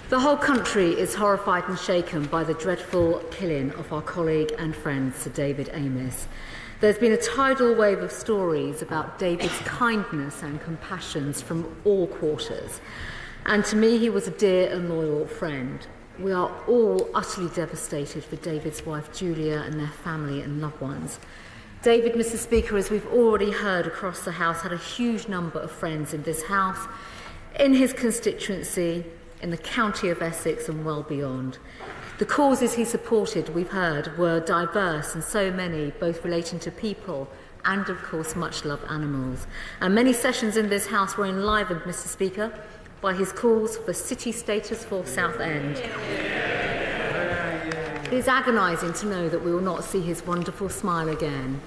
The whole country is horrified and shaken by the dreadful killing of our colleague and friend Sir David Amess. There's been a tidal wave of stories about David's kindness and compassion from all quarters. And to me, he was a dear and loyal friend. We are all utterly devastated for David's wife Julia and their family and loved ones. David, Mr Speaker, as we've already heard across the House, had a huge number of friends in this House, in his constituency, in the county of Essex and well beyond. The causes he supported, we've heard, were diverse and so many, both relating to people and, of course, much-loved animals. And many sessions in this House were enlivened, Mr Speaker, by his calls for city status for Southend. It is agonising to know that we will not see his wonderful smile again.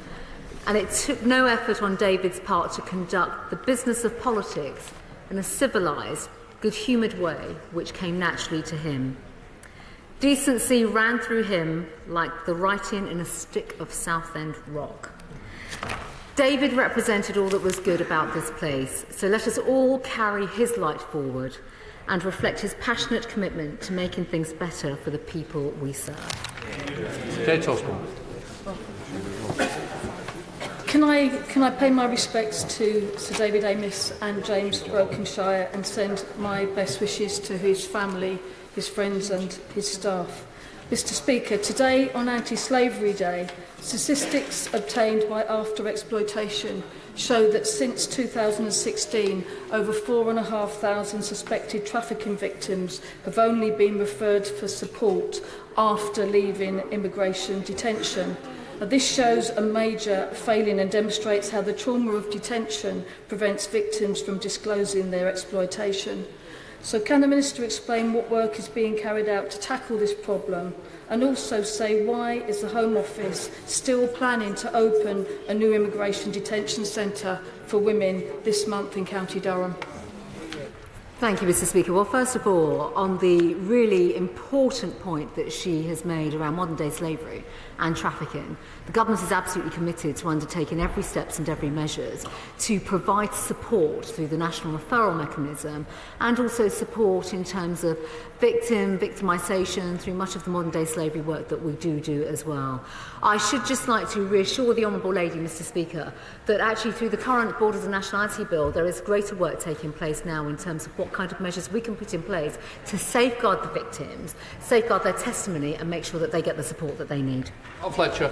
And it took no effort on David's part to conduct the business of politics in a civilised, good-humoured way which came naturally to him. Decency ran through him like the writing in a stick of Southend rock. David represented all that was good about this place, so let us all carry his light forward and reflect his passionate commitment to making things better for the people we serve. Kate Osborne. Can I pay my respects to Sir David Amess and James Brokenshire and send my best wishes to his family, his friends and his staff. Mr Speaker, today on Anti-Slavery Day, statistics obtained by After Exploitation show that since 2016, over 4,500 suspected trafficking victims have only been referred for support after leaving immigration detention. Now, this shows a major failing and demonstrates how the trauma of detention prevents victims from disclosing their exploitation. So can the Minister explain what work is being carried out to tackle this problem, and also say why is the Home Office still planning to open a new immigration detention centre for women this month in County Durham? Thank you, Mr Speaker. Well, first of all, on the really important point that she has made around modern-day slavery and trafficking, the Government is absolutely committed to undertaking every steps and every measures to provide support through the National Referral Mechanism and also support in terms of victimisation through much of the modern-day slavery work that we do as well. I should just like to reassure the Honourable Lady, Mr Speaker, that actually through the current Borders and Nationality Bill there is greater work taking place now in terms of what kind of measures we can put in place to safeguard the victims, safeguard their testimony and make sure that they get the support that they need. Fletcher.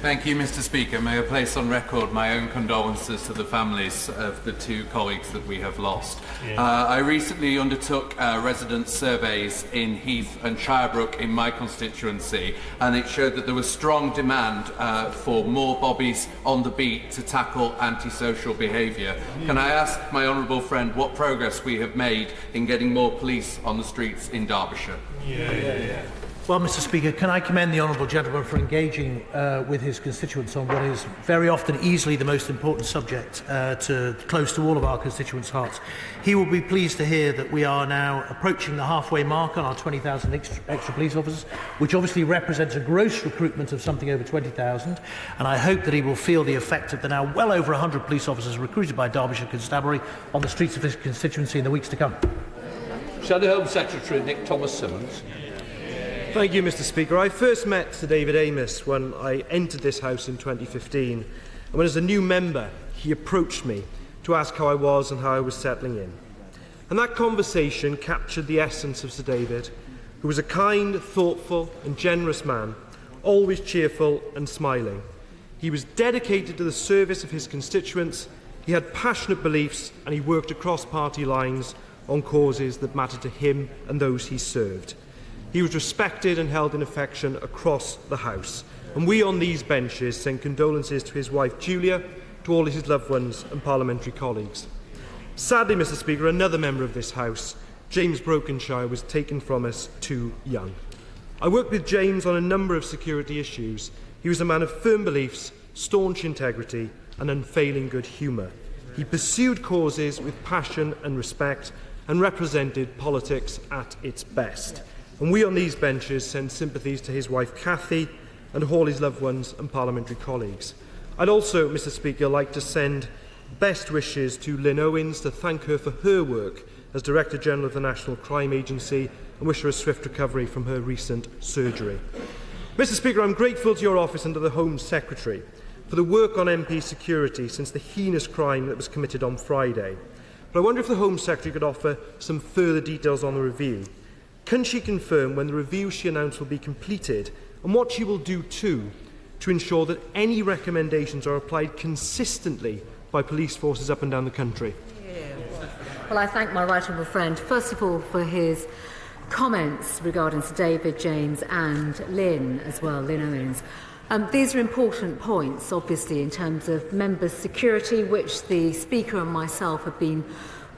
Thank you, Mr Speaker. May I place on record my own condolences to the families of the two colleagues that we have lost. I recently undertook resident surveys in Heath and Shirebrook in my constituency, and it showed that there was strong demand for more bobbies on the beat to tackle antisocial behaviour. Can I ask my honourable friend what progress we have made in getting more police on the streets in Derbyshire? Well, Mr Speaker, can I commend the honourable gentleman for engaging with his constituents on what is very often easily the most important subject close to all of our constituents' hearts. He will be pleased to hear that we are now approaching the halfway mark on our 20,000 extra police officers, which obviously represents a gross recruitment of something over 20,000, and I hope that he will feel the effect of the now well over 100 police officers recruited by Derbyshire Constabulary on the streets of his constituency in the weeks to come. Shadow Home Secretary Nick Thomas-Symonds. Thank you, Mr Speaker. I first met Sir David Amess when I entered this House in 2015, and when as a new member he approached me to ask how I was and how I was settling in. And that conversation captured the essence of Sir David, who was a kind, thoughtful and generous man, always cheerful and smiling. He was dedicated to the service of his constituents, he had passionate beliefs, and he worked across party lines on causes that mattered to him and those he served. He was respected and held in affection across the House, and we on these benches send condolences to his wife Julia, to all his loved ones and parliamentary colleagues. Sadly, Mr Speaker, another member of this House, James Brokenshire, was taken from us too young. I worked with James on a number of security issues. He was a man of firm beliefs, staunch integrity and unfailing good humour. He pursued causes with passion and respect and represented politics at its best. And we on these benches send sympathies to his wife Cathy and all his loved ones and parliamentary colleagues. I'd also, Mr Speaker, like to send best wishes to Lynn Owens to thank her for her work as Director General of the National Crime Agency and wish her a swift recovery from her recent surgery. Mr Speaker, I'm grateful to your office and to the Home Secretary for the work on MP security since the heinous crime that was committed on Friday. But I wonder if the Home Secretary could offer some further details on the review. Can she confirm when the review she announced will be completed and what she will do too to ensure that any recommendations are applied consistently by police forces up and down the country? Well, I thank my right honourable friend, first of all, for his comments regarding Sir David, James and Lynn as well, Lynn Owens. These are important points, obviously, in terms of members' security, which the Speaker and myself have been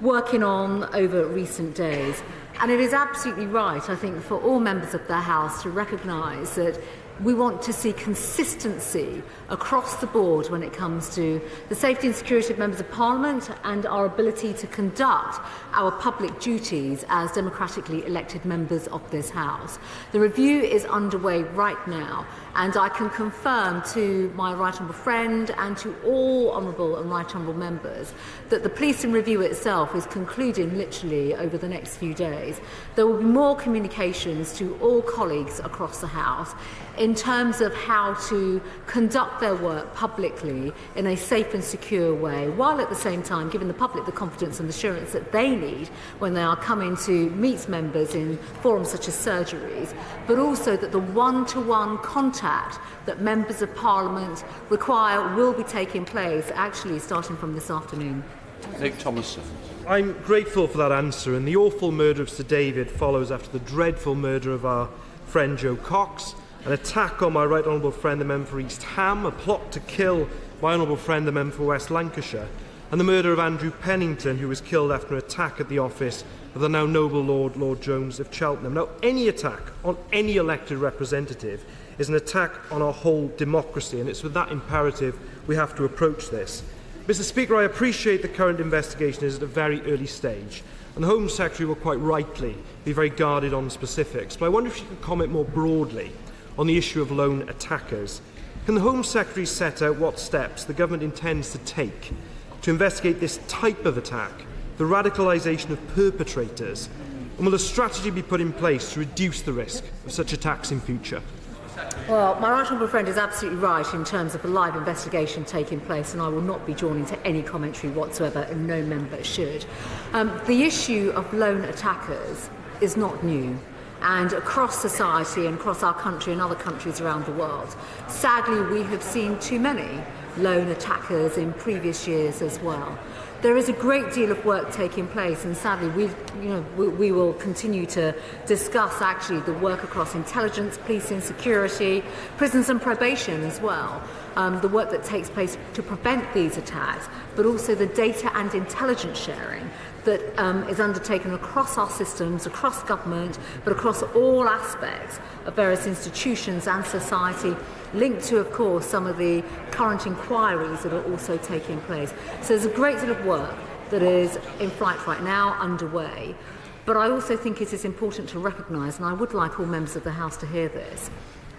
working on over recent days. And it is absolutely right, I think, for all members of the House to recognise that We want to see consistency across the board when it comes to the safety and security of members of Parliament and our ability to conduct our public duties as democratically elected members of this House. The review is underway right now, and I can confirm to my right honourable friend and to all honourable and right honourable members that the policing review itself is concluding literally over the next few days. There will be more communications to all colleagues across the House in terms of how to conduct their work publicly in a safe and secure way, while at the same time giving the public the confidence and assurance that they need when they are coming to meet members in forums such as surgeries, but also that the one-to-one contact that members of Parliament require will be taking place, actually starting from this afternoon. Nick Thomason. I'm grateful for that answer, and the awful murder of Sir David follows after the dreadful murder of our friend Joe Cox, an attack on my right honourable friend the member for East Ham, a plot to kill my honourable friend the member for West Lancashire, and the murder of Andrew Pennington, who was killed after an attack at the office of the now noble Lord Jones of Cheltenham. Now, any attack on any elected representative is an attack on our whole democracy, and it's with that imperative we have to approach this. Mr. Speaker, I appreciate the current investigation is at a very early stage, and the Home Secretary will quite rightly be very guarded on specifics, but I wonder if she could comment more broadly on the issue of lone attackers. Can the Home Secretary set out what steps the government intends to take to investigate this type of attack, the radicalisation of perpetrators, and will a strategy be put in place to reduce the risk of such attacks in future? Well, my right honourable friend is absolutely right in terms of a live investigation taking place, and I will not be joining to any commentary whatsoever, and no member should. The issue of lone attackers is not new, and across society and across our country and other countries around the world, sadly we have seen too many lone attackers in previous years as well. There is a great deal of work taking place, and sadly we will continue to discuss actually the work across intelligence, policing, security, prisons and probation as well, the work that takes place to prevent these attacks, but also the data and intelligence sharing that is undertaken across our systems, across government, but across all aspects of various institutions and society, linked to, of course, some of the current inquiries that are also taking place. So there's a great deal of work that is in flight right now, underway. But I also think it is important to recognise, and I would like all members of the House to hear this,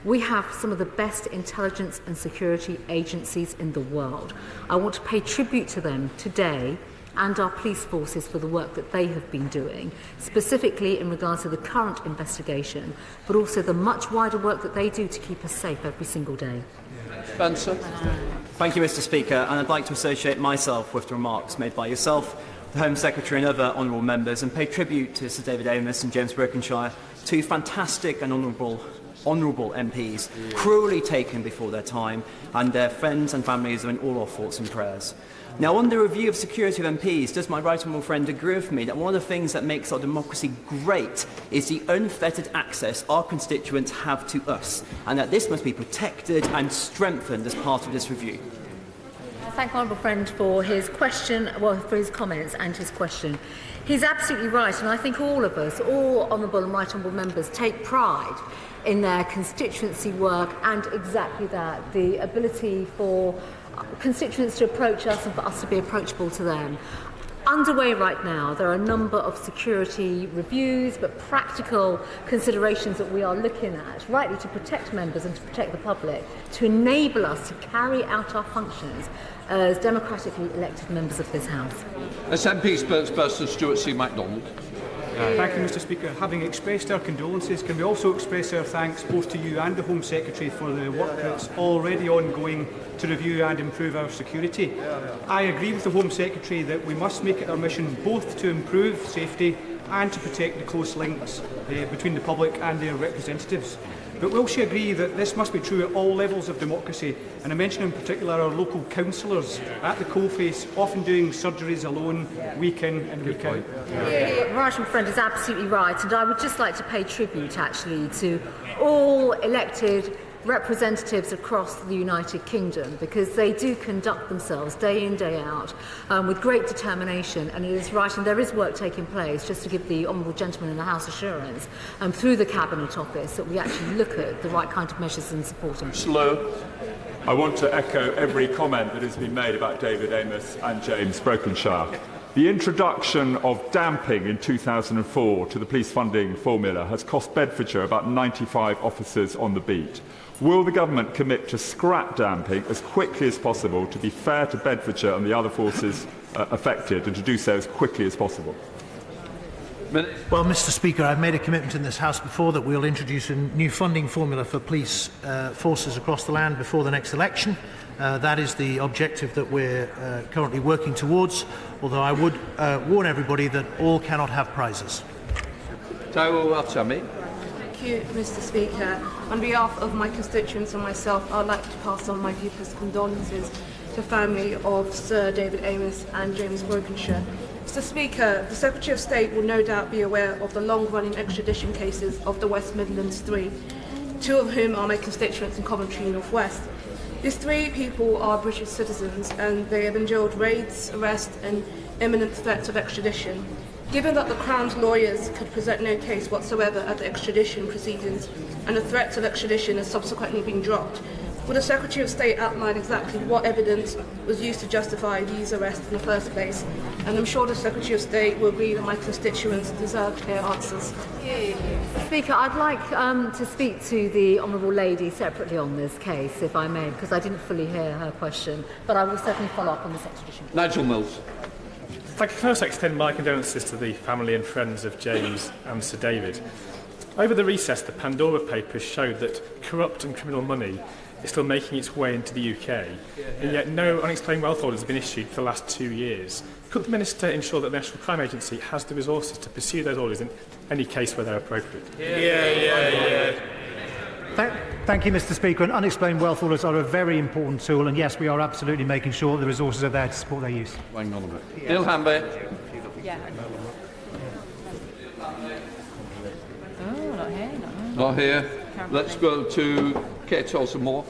we have some of the best intelligence and security agencies in the world. I want to pay tribute to them today and our police forces for the work that they have been doing, specifically in regards to the current investigation, but also the much wider work that they do to keep us safe every single day. Spencer. Thank you, Mr. Speaker, and I'd like to associate myself with the remarks made by yourself, the Home Secretary and other honourable members, and pay tribute to Sir David Amess and James Brokenshire, two fantastic and honourable MPs, cruelly taken before their time, and their friends and families are in all our thoughts and prayers. Now, on the review of security of MPs, does my right honourable friend agree with me that one of the things that makes our democracy great is the unfettered access our constituents have to us, and that this must be protected and strengthened as part of this review? I thank my honourable friend for his question, for his comments and his question. He's absolutely right, and I think all of us, all honourable and right honourable members, take pride in their constituency work, and exactly that, the ability for constituents to approach us and for us to be approachable to them. Underway right now, there are a number of security reviews, but practical considerations that we are looking at, rightly to protect members and to protect the public, to enable us to carry out our functions as democratically elected members of this House. SNP spokesperson Stuart C. MacDonald. Thank you, Mr. Speaker. Having expressed our condolences, can we also express our thanks both to you and the Home Secretary for the work that's already ongoing to review and improve our security. I agree with the Home Secretary that we must make it our mission both to improve safety and to protect the close links between the public and their representatives. But will she agree that this must be true at all levels of democracy? And I mention in particular our local councillors at the coalface, often doing surgeries alone, week in and week out. Right, my friend is absolutely right, and I would just like to pay tribute actually to all elected representatives across the United Kingdom, because they do conduct themselves day in, day out with great determination, and it is right, and there is work taking place, just to give the Honourable Gentleman in the House assurance, through the Cabinet Office, that we actually look at the right kind of measures in supporting. Slow. I want to echo every comment that has been made about David Amess and James Brokenshire. The introduction of damping in 2004 to the police funding formula has cost Bedfordshire about 95 officers on the beat. Will the government commit to scrap damping as quickly as possible to be fair to Bedfordshire and the other forces affected, and to do so as quickly as possible? Well, Mr. Speaker, I've made a commitment in this House before that we'll introduce a new funding formula for police forces across the land before the next election. That is the objective that we're currently working towards, although I would warn everybody that all cannot have prizes. Thank you, Mr. Speaker. On behalf of my constituents and myself, I'd like to pass on my deepest condolences to the family of Sir David Amess and James Brokenshire. Mr. Speaker, the Secretary of State will no doubt be aware of the long-running extradition cases of the West Midlands Three, two of whom are my constituents in Coventry North West. These three people are British citizens, and they have endured raids, arrest and imminent threats of extradition. Given that the Crown's lawyers could present no case whatsoever at the extradition proceedings, and the threats of extradition has subsequently been dropped, will the Secretary of State outline exactly what evidence was used to justify these arrests in the first place? And I'm sure the Secretary of State will agree that my constituents deserve clear answers. Speaker, I'd like to speak to the Honourable Lady separately on this case, if I may, because I didn't fully hear her question, but I will certainly follow up on this extradition. Nigel Mills. If I could first extend my condolences to the family and friends of James and Sir David. Over the recess, the Pandora Papers showed that corrupt and criminal money is still making its way into the UK, and yet no unexplained wealth orders have been issued for the last 2 years. Could the Minister ensure that the National Crime Agency has the resources to pursue those orders in any case where they're appropriate? Thank you, Mr. Speaker. And unexplained wealth orders are a very important tool, and yes, we are absolutely making sure the resources are there to support their use. Hang on a bit. Neil Hamby. Oh, not here. Not here. Let's go to Kate Olsen-Moore.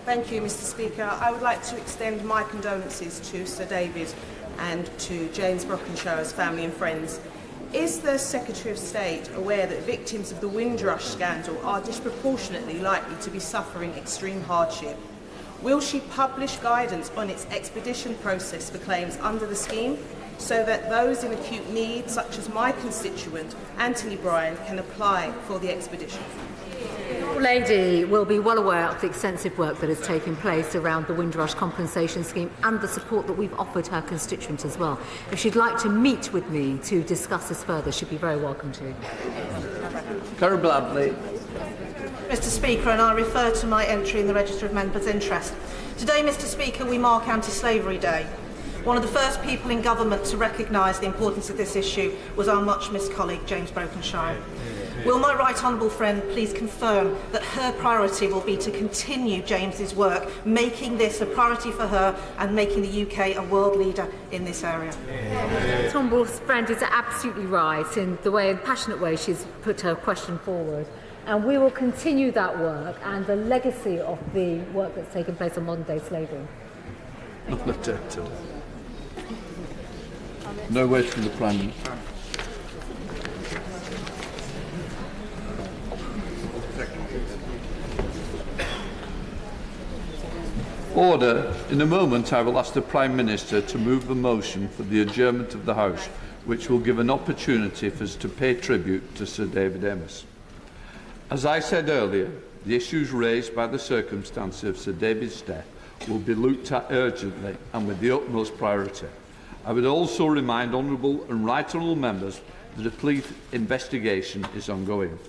Thank you, Mr. Speaker. I would like to extend my condolences to Sir David and to James Brockenshire's family and friends. Is the Secretary of State aware that victims of the Windrush scandal are disproportionately likely to be suffering extreme hardship? Will she publish guidance on its expedition process for claims under the scheme, so that those in acute need, such as my constituent, Anthony Bryan, can apply for the expedition? The lady will be well aware of the extensive work that has taken place around the Windrush compensation scheme and the support that we've offered her constituents as well. If she'd like to meet with me to discuss this further, she'd be very welcome to. Karen Bladley. Mr. Speaker, and I refer to my entry in the Register of Members' Interest. Today, Mr. Speaker, we mark Anti-Slavery Day. One of the first people in government to recognise the importance of this issue was our much-missed colleague, James Brokenshire. Will my right honourable friend please confirm that her priority will be to continue James's work, making this a priority for her and making the UK a world leader in this area? Honourable's friend is absolutely right in the way, in passionate way, she's put her question forward. And we will continue that work and the legacy of the work that's taken place on modern-day slavery. No word from the Prime Minister. Order. In a moment, I will ask the Prime Minister to move the motion for the adjournment of the House, which will give an opportunity for us to pay tribute to Sir David Amess. As I said earlier, the issues raised by the circumstances of Sir David's death will be looked at urgently and with the utmost priority. I would also remind honourable and right honourable members that a police investigation is ongoing.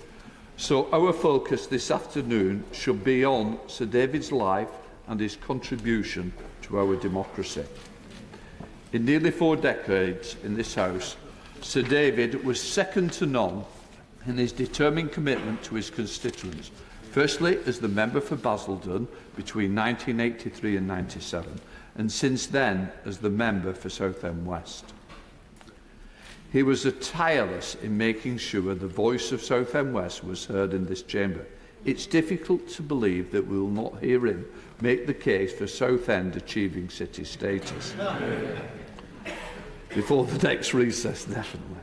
So our focus this afternoon should be on Sir David's life and his contribution to our democracy. In nearly 4 decades in this House, Sir David was second to none in his determined commitment to his constituents, firstly as the member for Basildon between 1983 and 97, and since then as the member for Southend West. He was tireless in making sure the voice of Southend West was heard in this chamber. It's difficult to believe that we will not hear him make the case for Southend achieving city status. Before the next recess, definitely.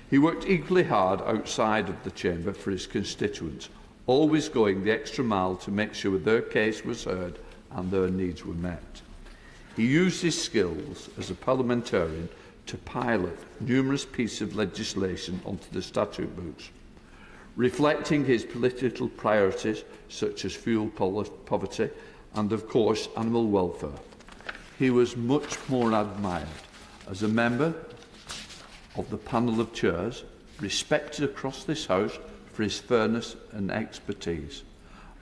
He worked equally hard outside of the chamber for his constituents, always going the extra mile to make sure their case was heard and their needs were met. He used his skills as a parliamentarian to pilot numerous pieces of legislation onto the statute books, reflecting his political priorities such as fuel poverty and, of course, animal welfare. He was much more admired as a member of the panel of chairs, respected across this House for his fairness and expertise.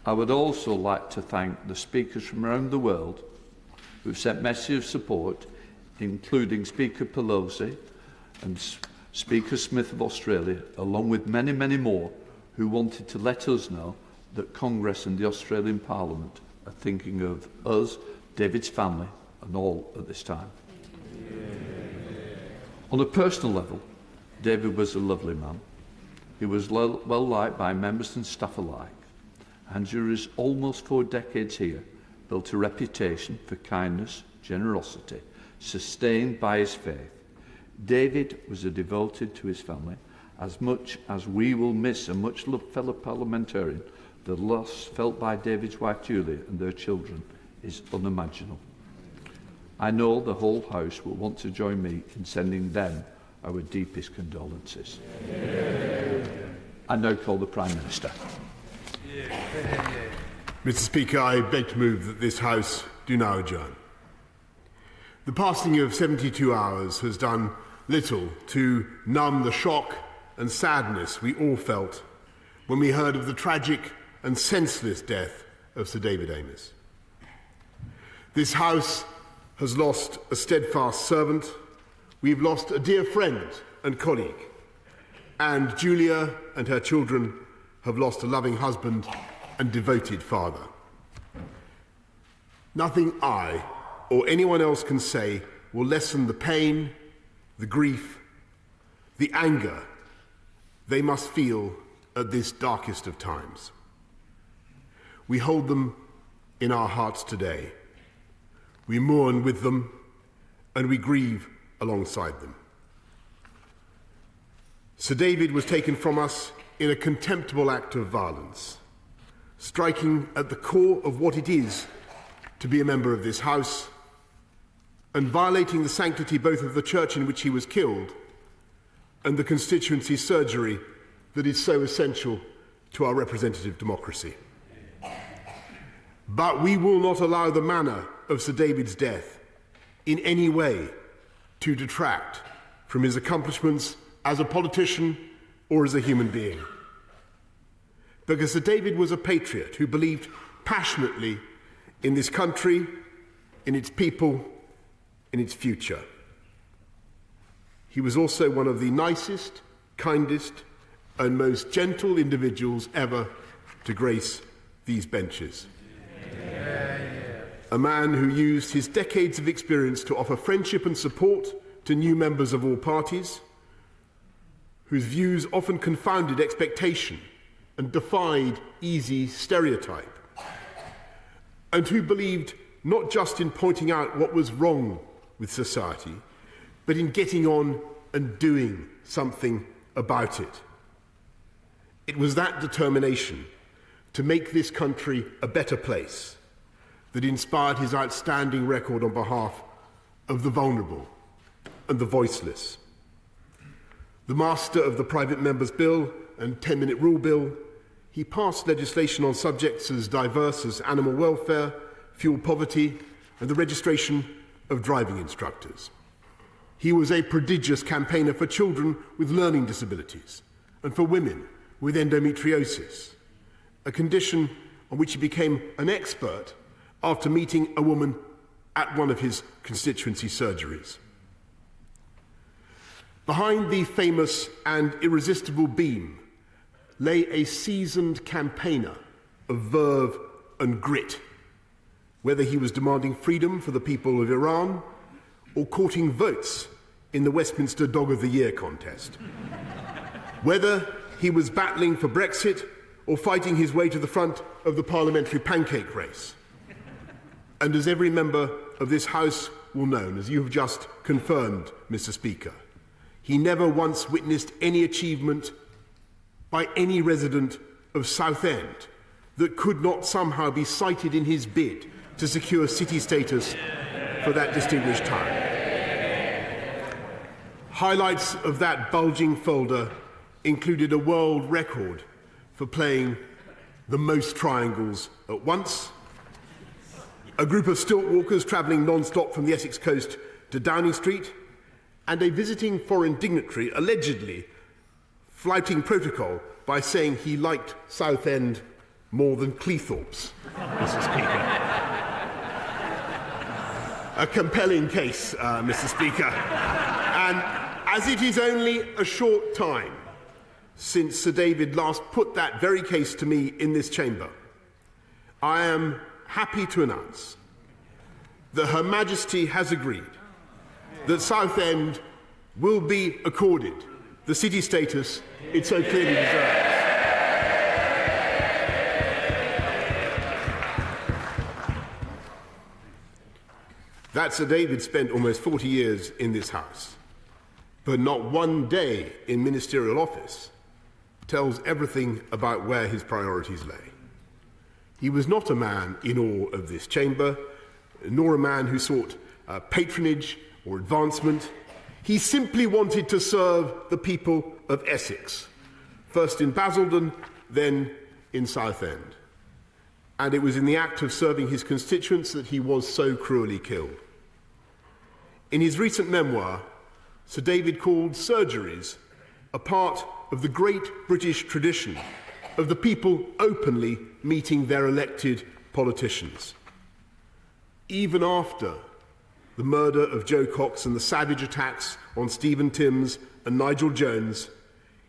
I would also like to thank the speakers from around the world who have sent messages of support, including Speaker Pelosi and Speaker Smith of Australia, along with many, many more who wanted to let us know that Congress and the Australian Parliament are thinking of us, David's family, and all at this time. On a personal level, David was a lovely man. He was well liked by members and staff alike, and during his almost 4 decades here, built a reputation for kindness, generosity, sustained by his faith. David was devoted to his family. As much as we will miss a much-loved fellow parliamentarian, the loss felt by David's wife Julia and their children is unimaginable. I know the whole House will want to join me in sending them our deepest condolences. I now call the Prime Minister. Mr. Speaker, I beg to move that this House do now adjourn. The passing of 72 hours has done little to numb the shock and sadness we all felt when we heard of the tragic and senseless death of Sir David Amess. This House has lost a steadfast servant, we've lost a dear friend and colleague, and Julia and her children have lost a loving husband and devoted father. Nothing I or anyone else can say will lessen the pain, the grief, the anger they must feel at this darkest of times. We hold them in our hearts today. We mourn with them, and we grieve alongside them. Sir David was taken from us in a contemptible act of violence, striking at the core of what it is to be a member of this House, and violating the sanctity both of the church in which he was killed and the constituency surgery that is so essential to our representative democracy. But we will not allow the manner of Sir David's death in any way to detract from his accomplishments as a politician or as a human being. Because Sir David was a patriot who believed passionately in this country, in its people, in its future. He was also one of the nicest, kindest, and most gentle individuals ever to grace these benches. A man who used his decades of experience to offer friendship and support to new members of all parties, whose views often confounded expectation and defied easy stereotype, and who believed not just in pointing out what was wrong with society, but in getting on and doing something about it. It was that determination to make this country a better place that inspired his outstanding record on behalf of the vulnerable and the voiceless. The master of the Private Members Bill and 10-Minute Rule Bill, he passed legislation on subjects as diverse as animal welfare, fuel poverty, and the registration of driving instructors. He was a prodigious campaigner for children with learning disabilities and for women with endometriosis, a condition on which he became an expert after meeting a woman at one of his constituency surgeries. Behind the famous and irresistible beam lay a seasoned campaigner of verve and grit, whether he was demanding freedom for the people of Iran or courting votes in the Westminster Dog of the Year contest, whether he was battling for Brexit or fighting his way to the front of the parliamentary pancake race. And as every member of this House will know, and as you have just confirmed, Mr. Speaker, he never once witnessed any achievement by any resident of Southend that could not somehow be cited in his bid to secure city status for that distinguished town. Highlights of that bulging folder included a world record for playing the most triangles at once, a group of stilt walkers travelling non-stop from the Essex coast to Downing Street, and a visiting foreign dignitary allegedly flouting protocol by saying he liked Southend more than Cleethorpes, Mr. Speaker. A compelling case, Mr. Speaker. And as it is only a short time since Sir David last put that very case to me in this chamber, I am happy to announce that Her Majesty has agreed that Southend will be accorded the city status it so clearly deserves. That Sir David spent almost 40 years in this House, but not one day in ministerial office tells everything about where his priorities lay. He was not a man in awe of this chamber, nor a man who sought patronage or advancement. He simply wanted to serve the people of Essex, first in Basildon, then in Southend. And it was in the act of serving his constituents that he was so cruelly killed. In his recent memoir, Sir David called surgeries a part of the great British tradition of the people openly meeting their elected politicians. Even after the murder of Joe Cox and the savage attacks on Stephen Timms and Nigel Jones,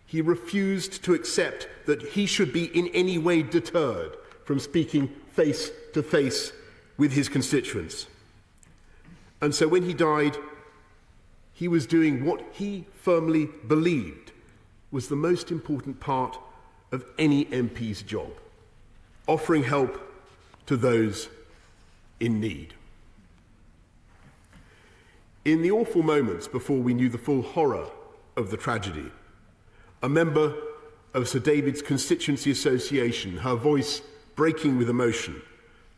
he refused to accept that he should be in any way deterred from speaking face to face with his constituents. And so when he died, he was doing what he firmly believed was the most important part of any MP's job: offering help to those in need. In the awful moments before we knew the full horror of the tragedy, a member of Sir David's Constituency Association, her voice breaking with emotion,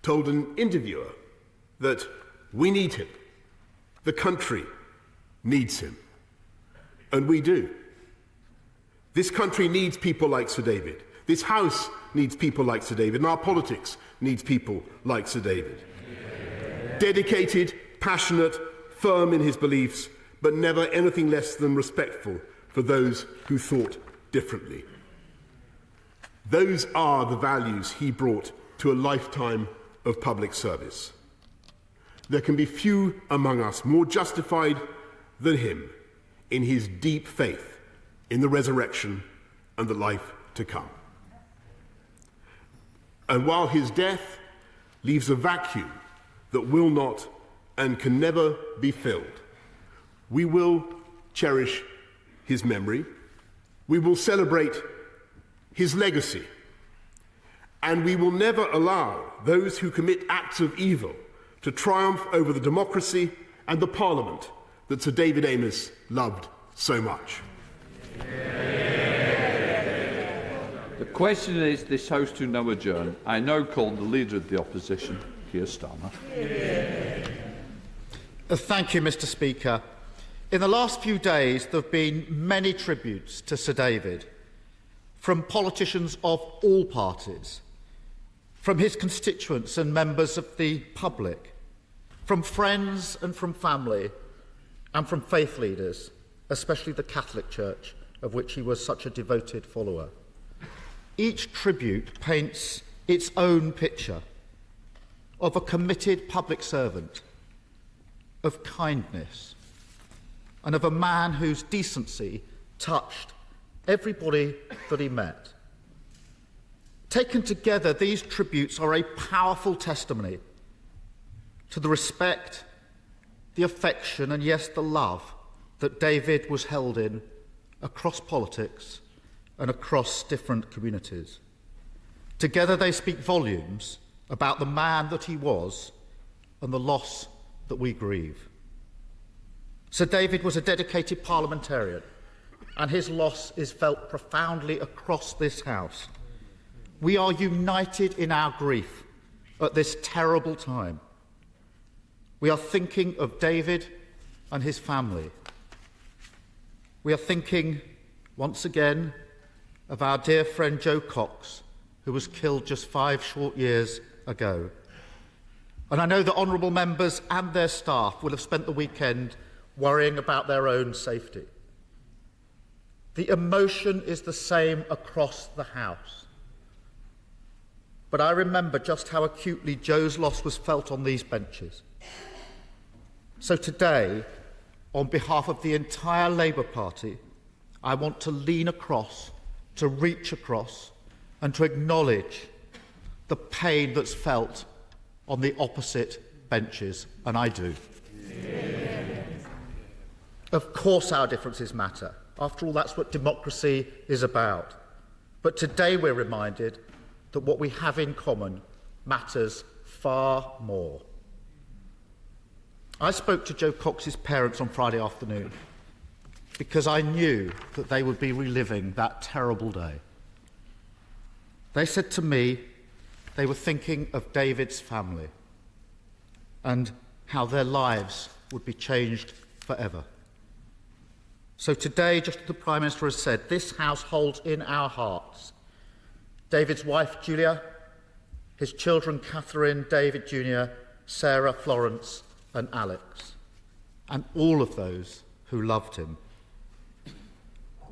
told an interviewer that we need him, the country needs him, and we do. This country needs people like Sir David. This House needs people like Sir David, and our politics needs people like Sir David. Dedicated, passionate, firm in his beliefs, but never anything less than respectful for those who thought differently. Those are the values he brought to a lifetime of public service. There can be few among us more justified than him in his deep faith in the resurrection and the life to come. And while his death leaves a vacuum that will not and can never be filled, we will cherish his memory, we will celebrate his legacy, and we will never allow those who commit acts of evil to triumph over the democracy and the Parliament that Sir David Amess loved so much. The question is this House to now adjourn. I now call the Leader of the Opposition, Keir Starmer. Thank you, Mr. Speaker. In the last few days, there have been many tributes to Sir David, from politicians of all parties, from his constituents and members of the public, from friends and from family, and from faith leaders, especially the Catholic Church, of which he was such a devoted follower. Each tribute paints its own picture of a committed public servant, of kindness, and of a man whose decency touched everybody that he met. Taken together, these tributes are a powerful testimony to the respect, the affection, and yes, the love that David was held in across politics and across different communities. Together they speak volumes about the man that he was and the loss that we grieve. Sir David was a dedicated parliamentarian, and his loss is felt profoundly across this House. We are united in our grief at this terrible time. We are thinking of David and his family. We are thinking, once again, of our dear friend Joe Cox, who was killed just 5 short years ago. And I know that honourable members and their staff will have spent the weekend worrying about their own safety. The emotion is the same across the House. But I remember just how acutely Joe's loss was felt on these benches. So today, on behalf of the entire Labour Party, I want to lean across, to reach across, and to acknowledge the pain that's felt on the opposite benches, and I do. Yeah. Of course our differences matter. After all, that's what democracy is about. But today we're reminded that what we have in common matters far more. I spoke to Joe Cox's parents on Friday afternoon because I knew that they would be reliving that terrible day. They said to me they were thinking of David's family and how their lives would be changed forever. So today, just as the Prime Minister has said, this House holds in our hearts David's wife, Julia, his children, Catherine, David Jr., Sarah, Florence, and Alex, and all of those who loved him.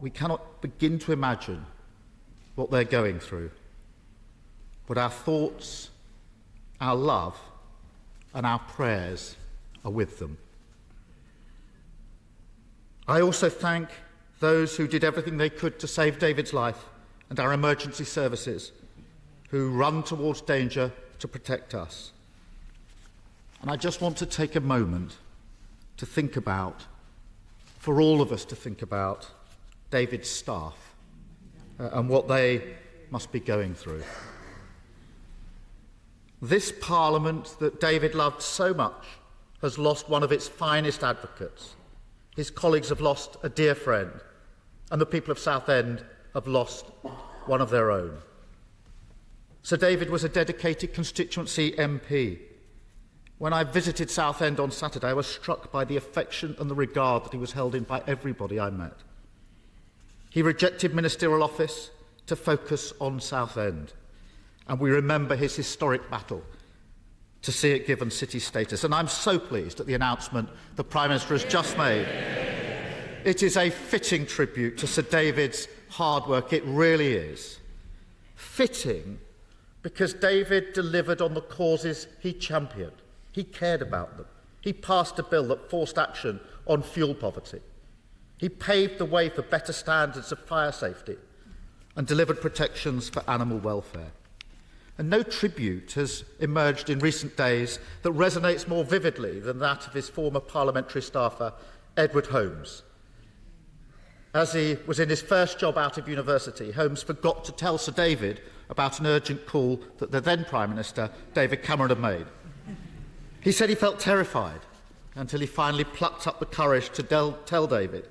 We cannot begin to imagine what they're going through, but our thoughts, our love, and our prayers are with them. I also thank those who did everything they could to save David's life and our emergency services who run towards danger to protect us. And I just want to take a moment to think about, for all of us to think about, David's staff and what they must be going through. This Parliament that David loved so much has lost one of its finest advocates. His colleagues have lost a dear friend, and the people of Southend have lost one of their own. Sir David was a dedicated constituency MP. When I visited Southend on Saturday, I was struck by the affection and the regard that he was held in by everybody I met. He rejected ministerial office to focus on Southend, and we remember his historic battle to see it given city status. And I'm so pleased at the announcement the Prime Minister has just made. It is a fitting tribute to Sir David's hard work, it really is. Fitting because David delivered on the causes he championed. He cared about them. He passed a bill that forced action on fuel poverty. He paved the way for better standards of fire safety and delivered protections for animal welfare. And no tribute has emerged in recent days that resonates more vividly than that of his former parliamentary staffer, Edward Holmes. As he was in his first job out of university, Holmes forgot to tell Sir David about an urgent call that the then Prime Minister, David Cameron, had made. He said he felt terrified until he finally plucked up the courage to tell David,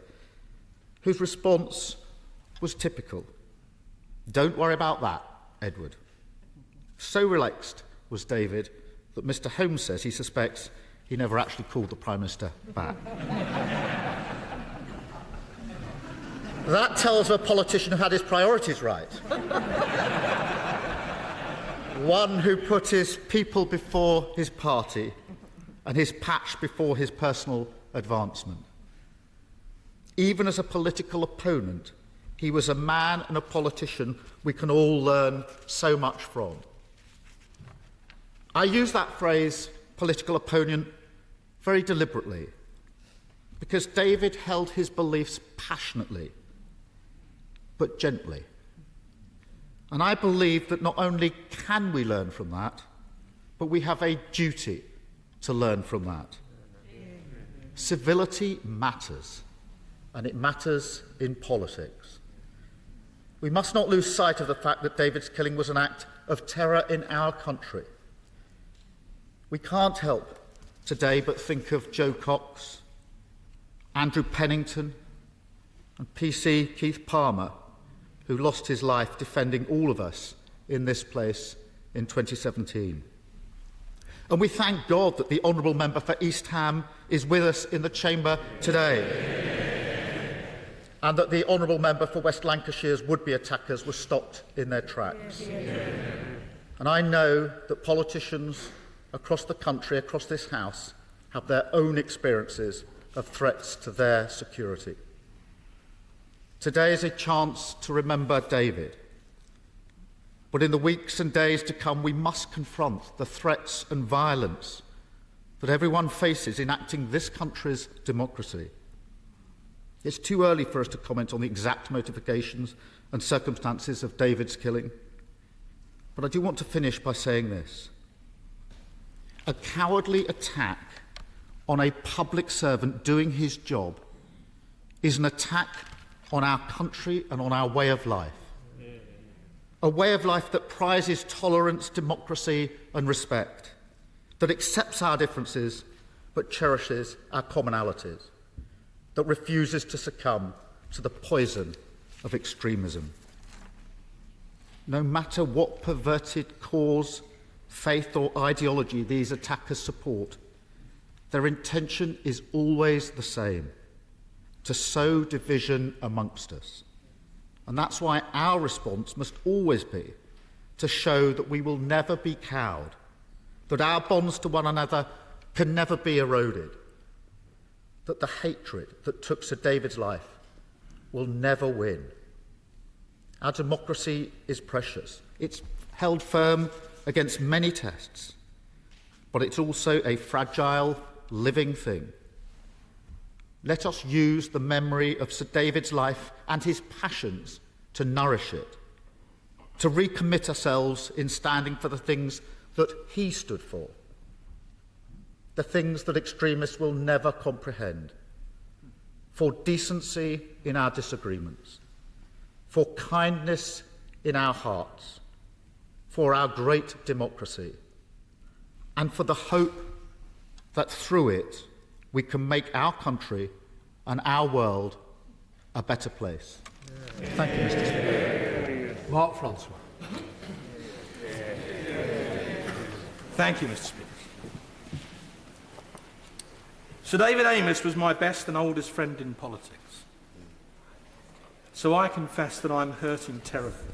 whose response was typical. "Don't worry about that, Edward." So relaxed was David that Mr. Holmes says he suspects he never actually called the Prime Minister back. That tells of a politician who had his priorities right. One who put his people before his party and his patch before his personal advancement. Even as a political opponent, he was a man and a politician we can all learn so much from. I use that phrase, political opponent, very deliberately, because David held his beliefs passionately, but gently. And I believe that not only can we learn from that, but we have a duty to learn from that. Civility matters, and it matters in politics. We must not lose sight of the fact that David's killing was an act of terror in our country. We can't help today but think of Joe Cox, Andrew Pennington, and PC Keith Palmer, who lost his life defending all of us in this place in 2017. And we thank God that the Honourable Member for East Ham is with us in the Chamber today, and that the Honourable Member for West Lancashire's would-be attackers were stopped in their tracks. And I know that politicians across the country, across this House, have their own experiences of threats to their security. Today is a chance to remember David. But in the weeks and days to come, we must confront the threats and violence that everyone faces in acting this country's democracy. It's too early for us to comment on the exact motivations and circumstances of David's killing. But I do want to finish by saying this. A cowardly attack on a public servant doing his job is an attack on our country and on our way of life. A way of life that prizes tolerance, democracy and respect, that accepts our differences but cherishes our commonalities, that refuses to succumb to the poison of extremism. No matter what perverted cause, faith or ideology these attackers support, their intention is always the same: to sow division amongst us. And that's why our response must always be to show that we will never be cowed, that our bonds to one another can never be eroded, that the hatred that took Sir David's life will never win. Our democracy is precious. It's held firm against many tests, but it's also a fragile, living thing. Let us use the memory of Sir David's life and his passions to nourish it, to recommit ourselves in standing for the things that he stood for, the things that extremists will never comprehend, for decency in our disagreements, for kindness in our hearts, for our great democracy, and for the hope that through it we can make our country and our world a better place. Thank you, Mr. Speaker. Mark Francois. Thank you, Mr. Speaker. Sir David Amess was my best and oldest friend in politics. So I confess that I'm hurting terribly.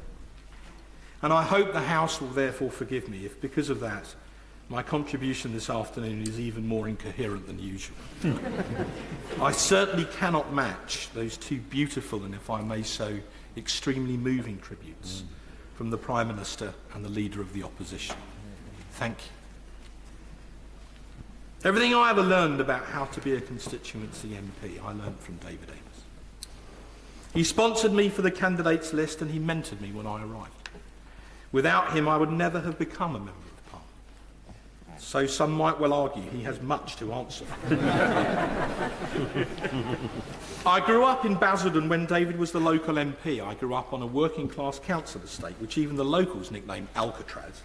And I hope the House will therefore forgive me if, because of that, my contribution this afternoon is even more incoherent than usual. I certainly cannot match those two beautiful and, if I may so, extremely moving tributes from the Prime Minister and the Leader of the Opposition. Thank you. Everything I ever learned about how to be a constituency MP, I learned from David Amess. He sponsored me for the candidates list and he mentored me when I arrived. Without him, I would never have become a member of Parliament. So some might well argue he has much to answer for. I grew up in Basildon when David was the local MP. I grew up on a working-class council estate, which even the locals nicknamed Alcatraz.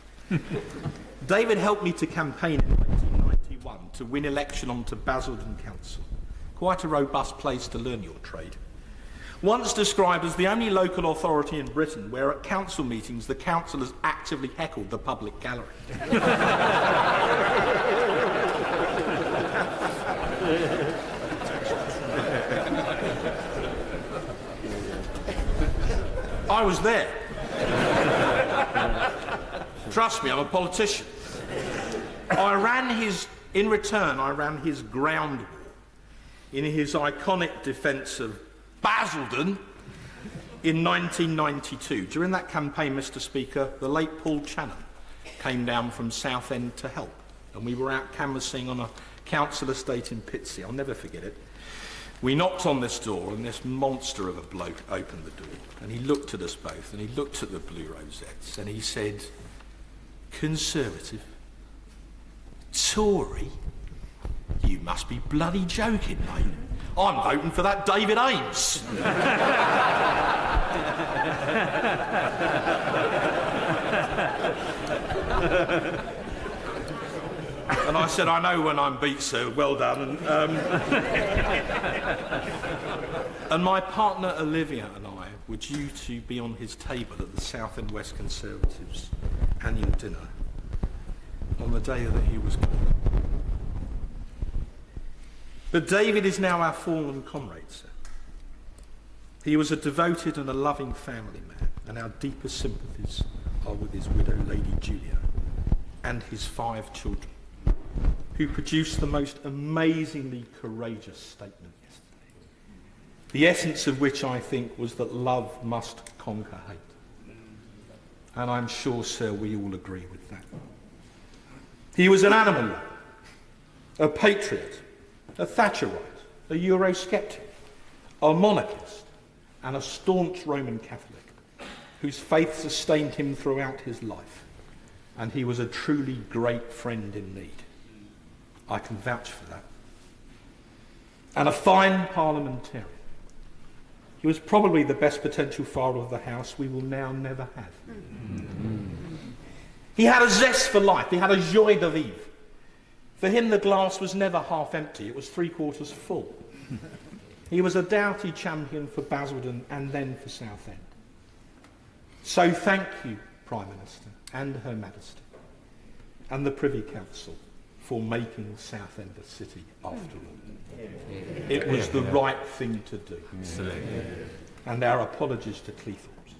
David helped me to campaign in 1991 to win election onto Basildon Council. Quite a robust place to learn your trade. Once described as the only local authority in Britain where at council meetings the councillors actively heckled the public gallery. I was there. Trust me, I'm a politician. In return, I ran his ground war in his iconic defence of Basildon in 1992. During that campaign, Mr. Speaker, the late Paul Channon came down from Southend to help, and we were out canvassing on a council estate in Pitsea. I'll never forget it. We knocked on this door, and this monster of a bloke opened the door, and he looked at us both, and he looked at the blue rosettes, and he said, "Conservative? Tory? You must be bloody joking, mate. I'm voting for that David Amess." And I said, I know when I'm beat, sir. Well done. And my partner Olivia and I were due to be on his table at the South and West Conservatives' annual dinner on the day that he was gone. But David is now our fallen comrade, sir. He was a devoted and a loving family man, and our deepest sympathies are with his widow, Lady Julia, and his 5 children, who produced the most amazingly courageous statement yesterday, the essence of which I think was that love must conquer hate. And I'm sure, sir, we all agree with that. He was an animal lover, a patriot, a Thatcherite, a Eurosceptic, a monarchist, and a staunch Roman Catholic, whose faith sustained him throughout his life, and he was a truly great friend in need. I can vouch for that. And a fine parliamentarian. He was probably the best potential father of the House we will now never have. He had a zest for life. He had a joie de vivre. For him, the glass was never half empty. It was 3/4 full. He was a doughty champion for Basildon and then for Southend. So thank you, Prime Minister and Her Majesty and the Privy Council for making Southend a city after all. It was the right thing to do. And our apologies to Cleethorpes.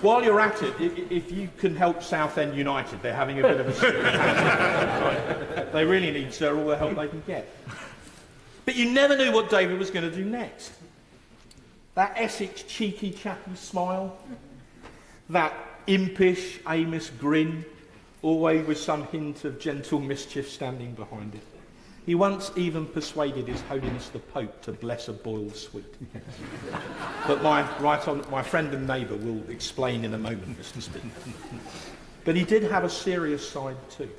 While you're at it, if you can help Southend United, they're having a bit of a They really need, sir, all the help they can get. But you never knew what David was going to do next. That Essex cheeky chappy smile, that impish Amess grin, always with some hint of gentle mischief standing behind it. He once even persuaded His Holiness the Pope to bless a boiled sweet. But my friend and neighbour will explain in a moment, Mr. Speaker. But he did have a serious side too,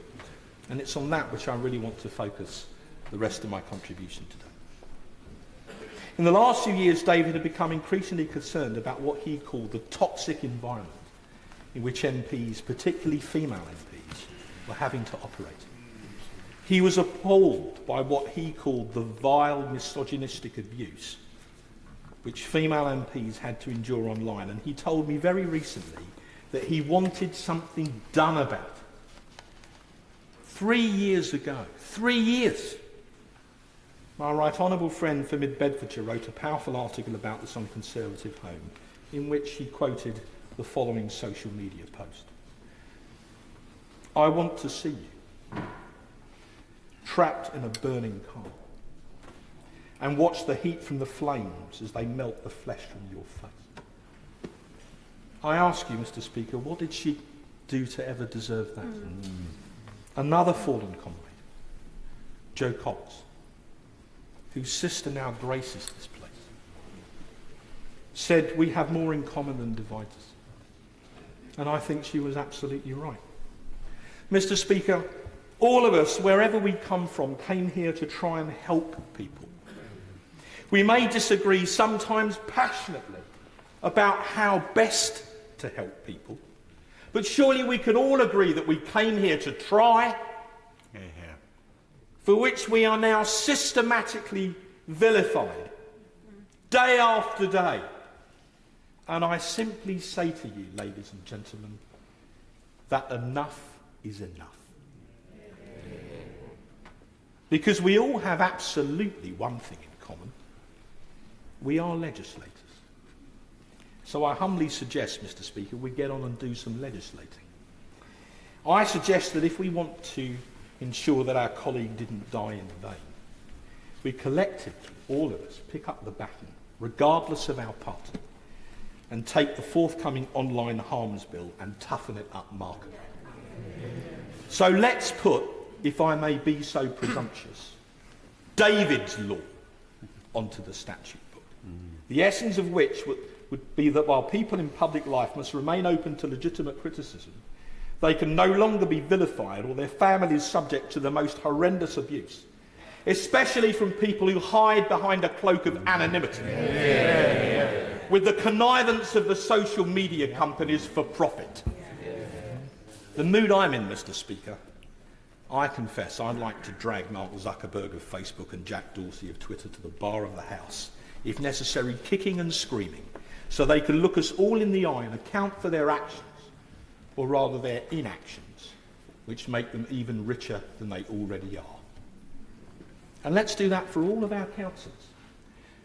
and it's on that which I really want to focus the rest of my contribution today. In the last few years, David had become increasingly concerned about what he called the toxic environment in which MPs, particularly female MPs, were having to operate. He was appalled by what he called the vile misogynistic abuse which female MPs had to endure online, and he told me very recently that he wanted something done about it. 3 years ago, 3 years, my right honourable friend for Mid-Bedfordshire wrote a powerful article about this on Conservative Home, in which he quoted the following social media post. I want to see you trapped in a burning car and watch the heat from the flames as they melt the flesh from your face. I ask you, Mr. Speaker, what did she do to ever deserve that? Another fallen comrade, Jo Cox, whose sister now graces this place, said we have more in common than divides us. And I think she was absolutely right. Mr. Speaker, all of us, wherever we come from, came here to try and help people. We may disagree, sometimes passionately, about how best to help people, but surely we can all agree that we came here to try, for which we are now systematically vilified, day after day. And I simply say to you, ladies and gentlemen, that enough is enough. Because we all have absolutely one thing in common. We are legislators. So I humbly suggest, Mr. Speaker, we get on and do some legislating. I suggest that if we want to ensure that our colleague didn't die in vain, we collectively, all of us, pick up the baton, regardless of our party, and take the forthcoming online harms bill and toughen it up markedly. So let's put, if I may be so presumptuous, David's law onto the statute book, the essence of which would be that while people in public life must remain open to legitimate criticism, they can no longer be vilified or their families subject to the most horrendous abuse. especially from people who hide behind a cloak of anonymity, with the connivance of the social media companies for profit. The mood I'm in, Mr. Speaker, I confess I'd like to drag Mark Zuckerberg of Facebook and Jack Dorsey of Twitter to the bar of the House, if necessary kicking and screaming, so they can look us all in the eye and account for their actions, or rather their inactions, which make them even richer than they already are. And let's do that for all of our councillors,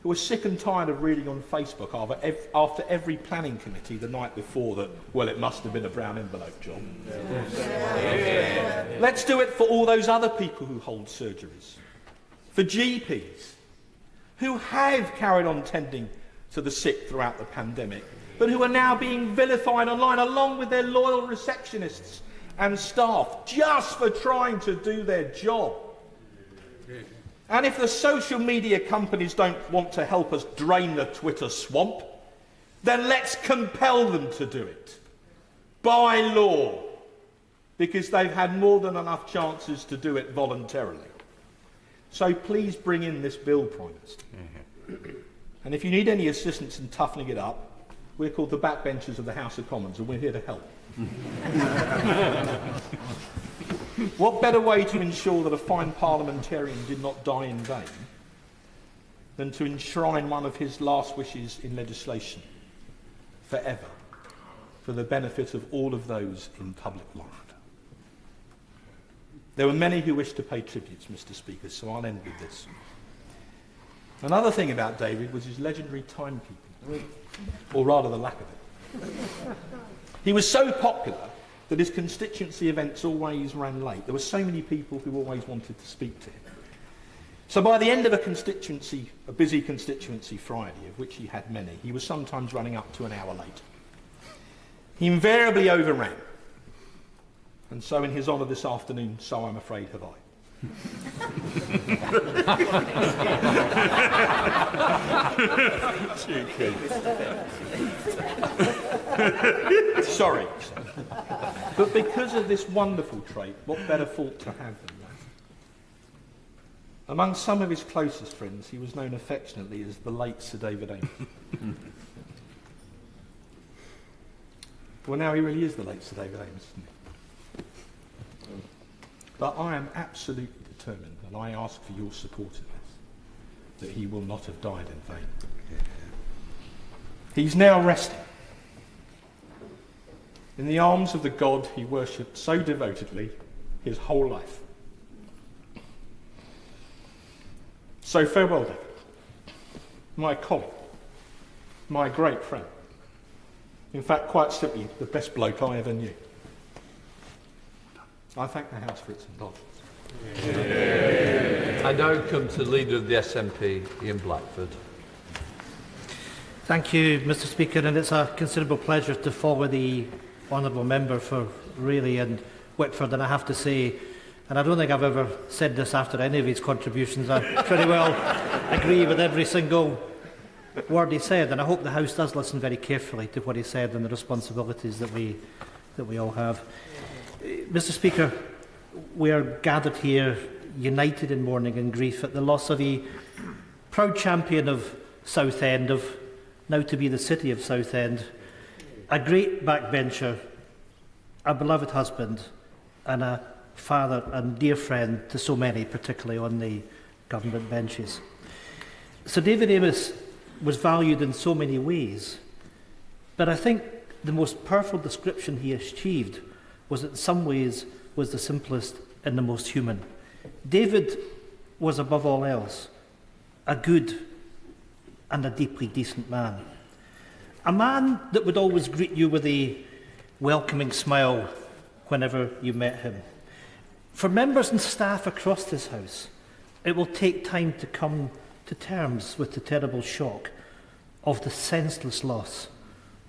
who are sick and tired of reading on Facebook after every planning committee the night before that, well, it must have been a brown envelope job. Let's do it for all those other people who hold surgeries, for GPs, who have carried on tending to the sick throughout the pandemic, but who are now being vilified online along with their loyal receptionists and staff just for trying to do their job. And if the social media companies don't want to help us drain the Twitter swamp, then let's compel them to do it by law, because they've had more than enough chances to do it voluntarily. So please bring in this bill, Prime Minister. And if you need any assistance in toughening it up, we're called the backbenchers of the House of Commons, and we're here to help. What better way to ensure that a fine parliamentarian did not die in vain than to enshrine one of his last wishes in legislation forever, for the benefit of all of those in public life? There were many who wished to pay tributes, Mr. Speaker, so I'll end with this. Another thing about David was his legendary timekeeping, or rather the lack of it. He was so popular that his constituency events always ran late. There were so many people who always wanted to speak to him. So by the end of a busy constituency Friday, of which he had many, he was sometimes running up to an hour late. He invariably overran. And so in his honour this afternoon, so I'm afraid have I. Sorry. But because of this wonderful trait, what better fault to have than that? Among some of his closest friends, he was known affectionately as the late Sir David Amess. Well, now he really is the late Sir David Amess, isn't he? But I am absolutely determined, and I ask for your support in this, that he will not have died in vain. He's now resting in the arms of the God he worshipped so devotedly his whole life. So farewell, David, my colleague, my great friend. In fact, quite simply, the best bloke I ever knew. I thank the House for its indulgence. I now come to the Leader of the SNP, Ian Blackford. Thank you, Mr. Speaker, and it's a considerable pleasure to follow the honourable member for Rayleigh and Whitford, and I have to say, and I don't think I've ever said this after any of his contributions, I pretty well agree with every single word he said, and I hope the House does listen very carefully to what he said and the responsibilities that we all have. Mr. Speaker, we are gathered here united in mourning and grief at the loss of a proud champion of Southend, of now to be the city of Southend, a great backbencher, a beloved husband and a father and dear friend to so many, particularly on the government benches. Sir David Amess was valued in so many ways, but I think the most powerful description he achieved was in some ways was the simplest and the most human. David was above all else a good and a deeply decent man. A man that would always greet you with a welcoming smile whenever you met him. For members and staff across this House, it will take time to come to terms with the terrible shock of the senseless loss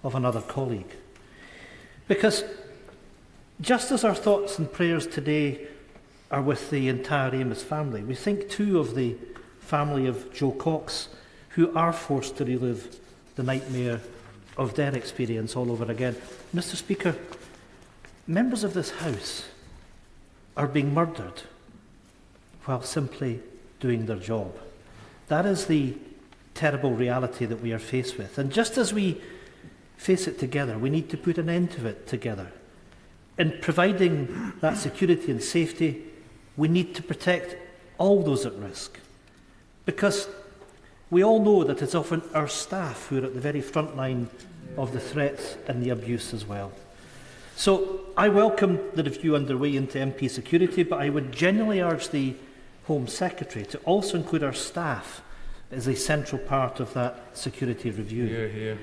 of another colleague. Because just as our thoughts and prayers today are with the entire Amess family, we think too of the family of Joe Cox, who are forced to relive the nightmare of their experience all over again. Mr. Speaker, members of this House are being murdered while simply doing their job. That is the terrible reality that we are faced with. And just as we face it together, we need to put an end to it together. In providing that security and safety, we need to protect all those at risk. Because we all know that it's often our staff who are at the very front line of the threats and the abuse as well. So I welcome the review underway into MP security, but I would genuinely urge the Home Secretary to also include our staff as a central part of that security review. Hear, hear.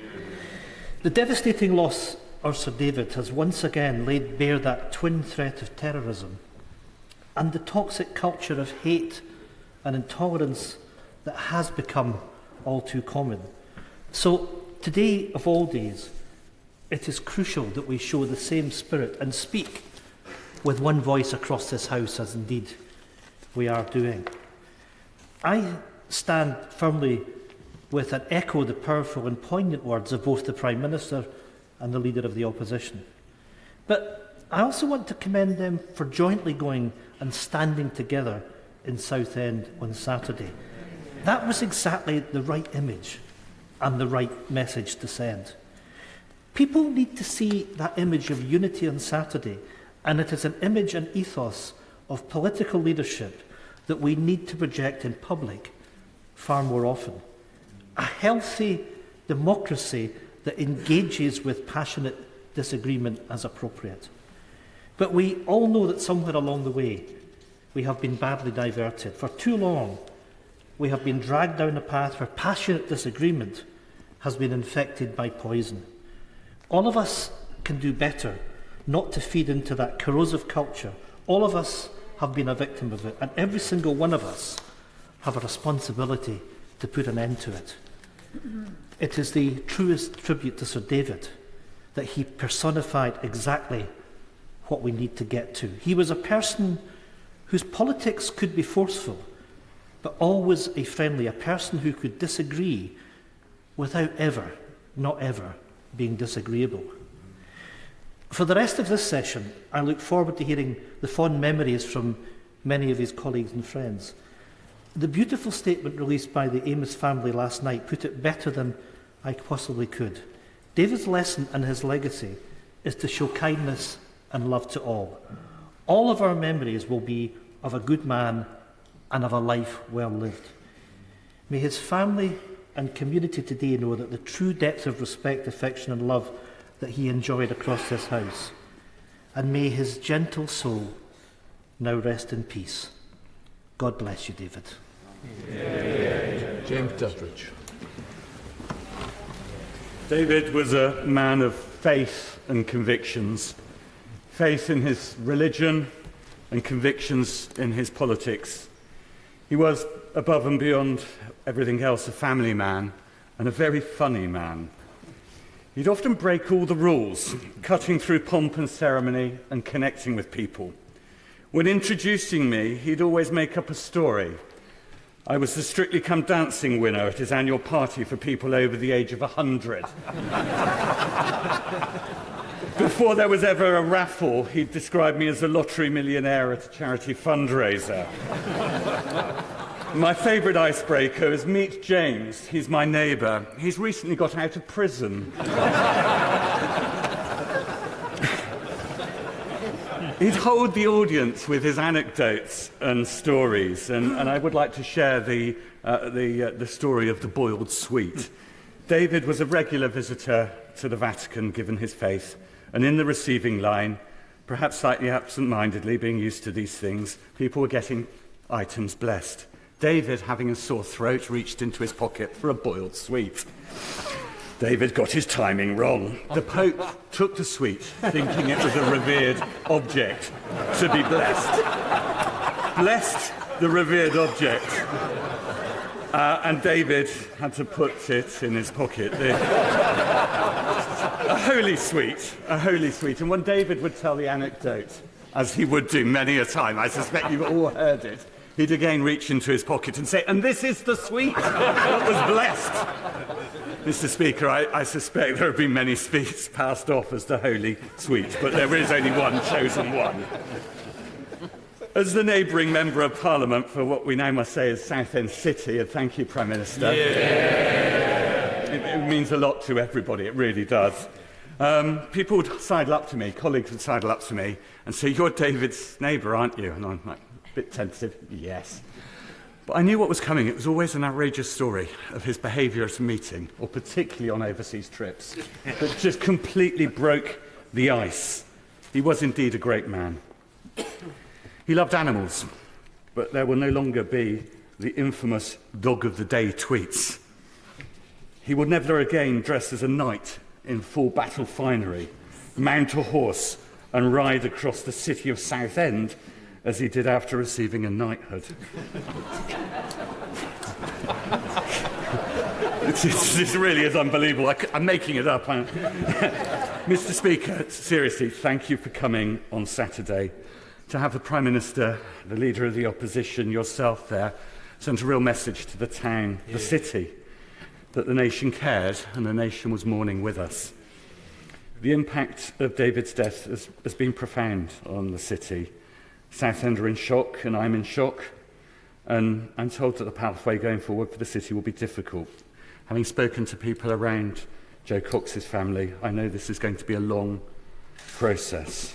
The devastating loss of Sir David has once again laid bare that twin threat of terrorism and the toxic culture of hate and intolerance that has become all too common. So today, of all days, it is crucial that we show the same spirit and speak with one voice across this House, as indeed we are doing. I stand firmly with and echo the powerful and poignant words of both the Prime Minister and the Leader of the Opposition. But I also want to commend them for jointly going and standing together in Southend on Saturday. That was exactly the right image and the right message to send. People need to see that image of unity on Saturday, and it is an image and ethos of political leadership that we need to project in public far more often. A healthy democracy that engages with passionate disagreement as appropriate. But we all know that somewhere along the way we have been badly diverted. For too long we have been dragged down a path where passionate disagreement has been infected by poison. All of us can do better not to feed into that corrosive culture. All of us have been a victim of it, and every single one of us have a responsibility to put an end to it. It is the truest tribute to Sir David that he personified exactly what we need to get to. He was a person whose politics could be forceful, but always a friendly, a person who could disagree without ever, not ever, being disagreeable. For the rest of this session, I look forward to hearing the fond memories from many of his colleagues and friends. The beautiful statement released by the Amess family last night put it better than I possibly could. David's lesson and his legacy is to show kindness and love to all. All of our memories will be of a good man and of a life well lived. May his family and community today know that the true depth of respect, affection and love that he enjoyed across this House. And may his gentle soul now rest in peace. God bless you, David. James Duttridge. David was a man of faith and convictions. Faith in his religion and convictions in his politics. He was, above and beyond everything else, a family man and a very funny man. He'd often break all the rules, cutting through pomp and ceremony and connecting with people. When introducing me, he'd always make up a story. I was the Strictly Come Dancing winner at his annual party for people over the age of 100. Before there was ever a raffle, he'd describe me as a lottery millionaire at a charity fundraiser. My favourite icebreaker is meet James. He's my neighbour. He's recently got out of prison. He'd hold the audience with his anecdotes and stories, and I would like to share the story of the boiled sweet. David was a regular visitor to the Vatican, given his faith, and in the receiving line, perhaps slightly absent-mindedly, being used to these things, people were getting items blessed. David, having a sore throat, reached into his pocket for a boiled sweet. David got his timing wrong. The Pope took the sweet, thinking it was a revered object to be blessed. Blessed the revered object. And David had to put it in his pocket. A holy sweet. And when David would tell the anecdote, as he would do many a time, I suspect you've all heard it, he'd again reach into his pocket and say, "And this is the sweet that was blessed." Mr. Speaker, I suspect there have been many sweets passed off as the holy sweet, but there is only one chosen one. As the neighbouring Member of Parliament for what we now must say is Southend City, and thank you, Prime Minister. It means a lot to everybody, it really does. People would sidle up to me, colleagues would sidle up to me and say, "You're David's neighbour, aren't you?" And I'm like, a bit tentative, yes. But I knew what was coming. It was always an outrageous story of his behaviour at a meeting, or particularly on overseas trips, that just completely broke the ice. He was indeed a great man. He loved animals, but there will no longer be the infamous Dog of the Day tweets. He would never again dress as a knight in full battle finery, mount a horse and ride across the city of Southend as he did after receiving a knighthood. This really is unbelievable. I'm making it up. Mr. Speaker, seriously, thank you for coming on Saturday. To have the Prime Minister, the Leader of the Opposition, yourself there, sent a real message to the town, the city, that the nation cared and the nation was mourning with us. The impact of David's death has been profound on the city. Southend are in shock and I'm in shock, and I'm told that the pathway going forward for the city will be difficult. Having spoken to people around Joe Cox's family, I know this is going to be a long process.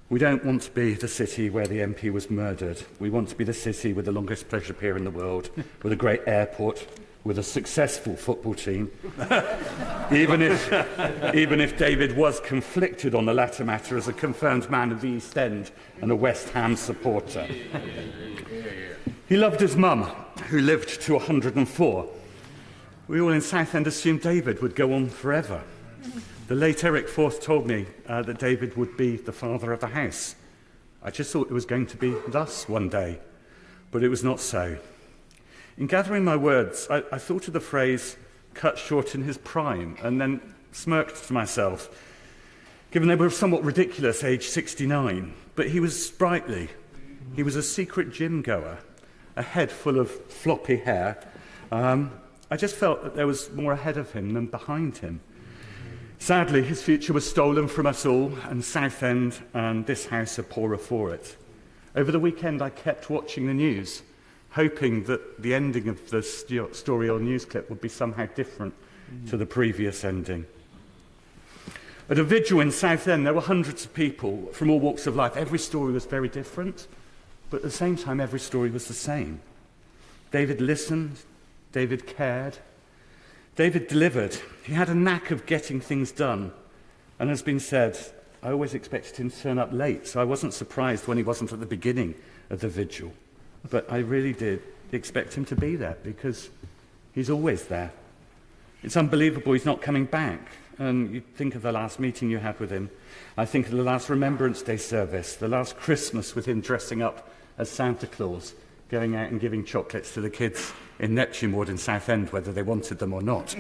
We don't want to be the city where the MP was murdered. We want to be the city with the longest pleasure pier in the world, with a great airport, with a successful football team. even if David was conflicted on the latter matter as a confirmed man of the East End and a West Ham supporter. He loved his mum, who lived to 104. We all in Southend assumed David would go on forever. The late Eric Forth told me that David would be the father of the house. I just thought it was going to be thus one day, but it was not so. In gathering my words, I thought of the phrase, cut short in his prime, and then smirked to myself, given they were somewhat ridiculous, age 69. But he was sprightly. He was a secret gym goer, a head full of floppy hair. I just felt that there was more ahead of him than behind him. Sadly, his future was stolen from us all, and Southend and this house are poorer for it. Over the weekend, I kept watching the news, hoping that the ending of the story or news clip would be somehow different to the previous ending. At a vigil in Southend, there were hundreds of people from all walks of life. Every story was very different, but at the same time, every story was the same. David listened, David cared, David delivered. He had a knack of getting things done. And as has been said, I always expected him to turn up late, so I wasn't surprised when he wasn't at the beginning of the vigil. But I really did expect him to be there, because he's always there. It's unbelievable he's not coming back. And you think of the last meeting you had with him. I think of the last Remembrance Day service, the last Christmas with him dressing up as Santa Claus, going out and giving chocolates to the kids in Neptune Ward in Southend, whether they wanted them or not.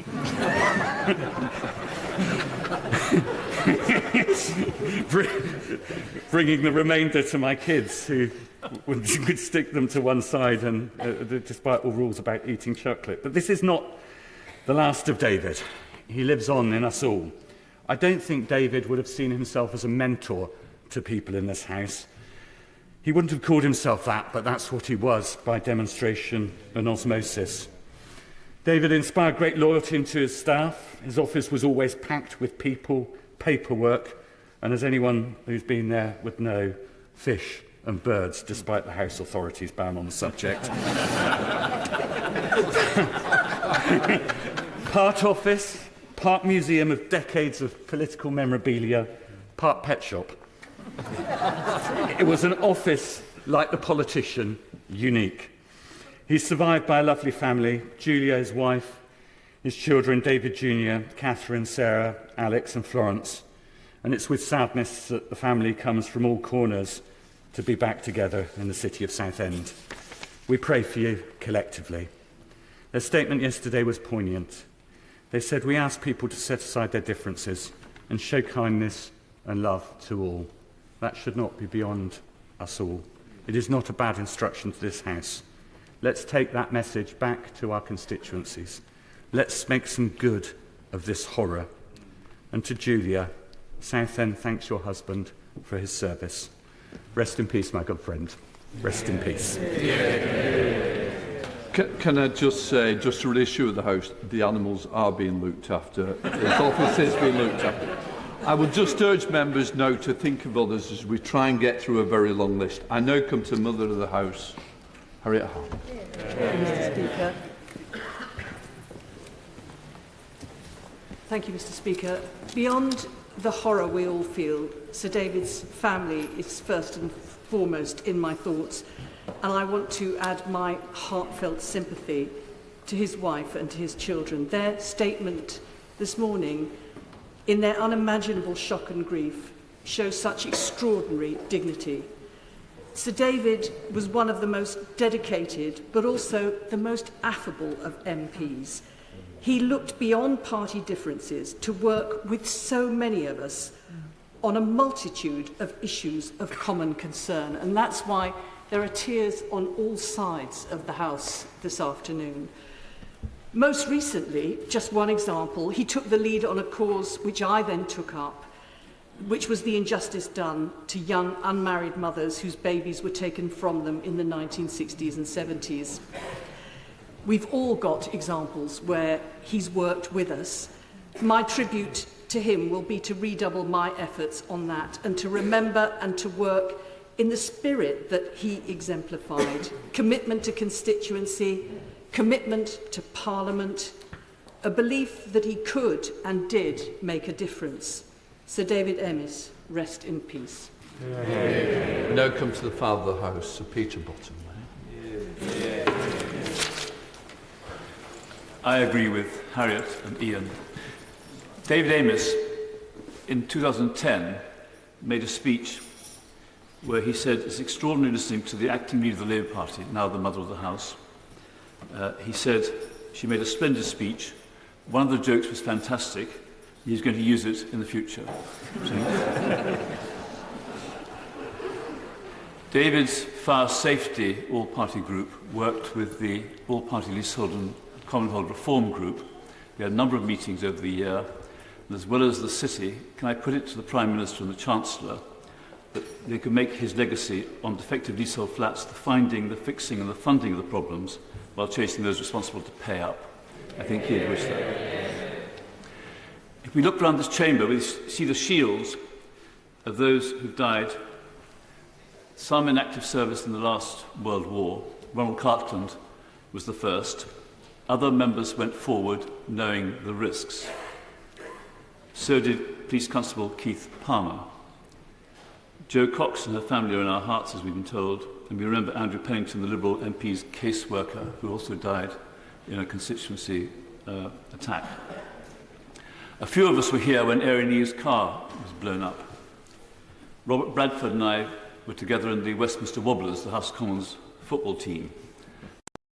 Bringing the remainder to my kids, who would stick them to one side, and despite all rules about eating chocolate. But this is not the last of David. He lives on in us all. I don't think David would have seen himself as a mentor to people in this house. He wouldn't have called himself that, but that's what he was by demonstration and osmosis. David inspired great loyalty into his staff. His office was always packed with people, paperwork, and as anyone who's been there would know, fish and birds, despite the House authorities' ban on the subject. Part office, part museum of decades of political memorabilia, part pet shop. It was an office, like the politician, unique. He's survived by a lovely family, Julia, his wife, his children, David Jr., Catherine, Sarah, Alex and Florence. And it's with sadness that the family comes from all corners to be back together in the city of Southend. We pray for you collectively. Their statement yesterday was poignant. They said, we ask people to set aside their differences and show kindness and love to all. That should not be beyond us all. It is not a bad instruction to this House. Let's take that message back to our constituencies. Let's make some good of this horror. And to Julia, Southend thanks your husband for his service. Rest in peace, my good friend. Rest in peace. Can I just say, just to reassure the House, the animals are being looked after. His office is being looked after. I would just urge members now to think of others as we try and get through a very long list. I now come to Mother of the House, Harriet Hart. Mr. Speaker. Thank you, Mr. Speaker. Beyond the horror we all feel, Sir David's family is first and foremost in my thoughts, and I want to add my heartfelt sympathy to his wife and to his children. Their statement this morning, in their unimaginable shock and grief, shows such extraordinary dignity. Sir David was one of the most dedicated, but also the most affable of MPs. He looked beyond party differences to work with so many of us on a multitude of issues of common concern, and that's why there are tears on all sides of the House this afternoon. Most recently, just one example, he took the lead on a cause which I then took up, which was the injustice done to young unmarried mothers whose babies were taken from them in the 1960s and 70s. We've all got examples where he's worked with us. My tribute to him will be to redouble my efforts on that and to remember and to work in the spirit that he exemplified. Commitment to constituency, commitment to Parliament, a belief that he could and did make a difference. Sir David Amess, rest in peace. Now come to the Father of the House, Sir Peter Bottom. I agree with Harriet and Ian. David Amess, in 2010, made a speech where he said, it's extraordinary listening to the acting leader of the Labour Party, now the Mother of the House. He said, she made a splendid speech. One of the jokes was fantastic. He's going to use it in the future. David's fire safety all-party group worked with the all-party leasehold and commonhold reform group. We had a number of meetings over the year, and as well as the city, can I put it to the Prime Minister and the Chancellor that they could make his legacy on defective leasehold flats the finding, the fixing and the funding of the problems while chasing those responsible to pay up. I think he'd wish that. If we look around this chamber, we see the shields of those who've died, some in active service in the last World War. Ronald Cartland was the first. Other members went forward knowing the risks. So did Police Constable Keith Palmer. Jo Cox and her family are in our hearts, as we've been told, and we remember Andrew Pennington, the Liberal MP's caseworker, who also died in a constituency attack. A few of us were here when Erin Neve's car was blown up. Robert Bradford and I were together in the Westminster Wobblers, the House of Commons football team.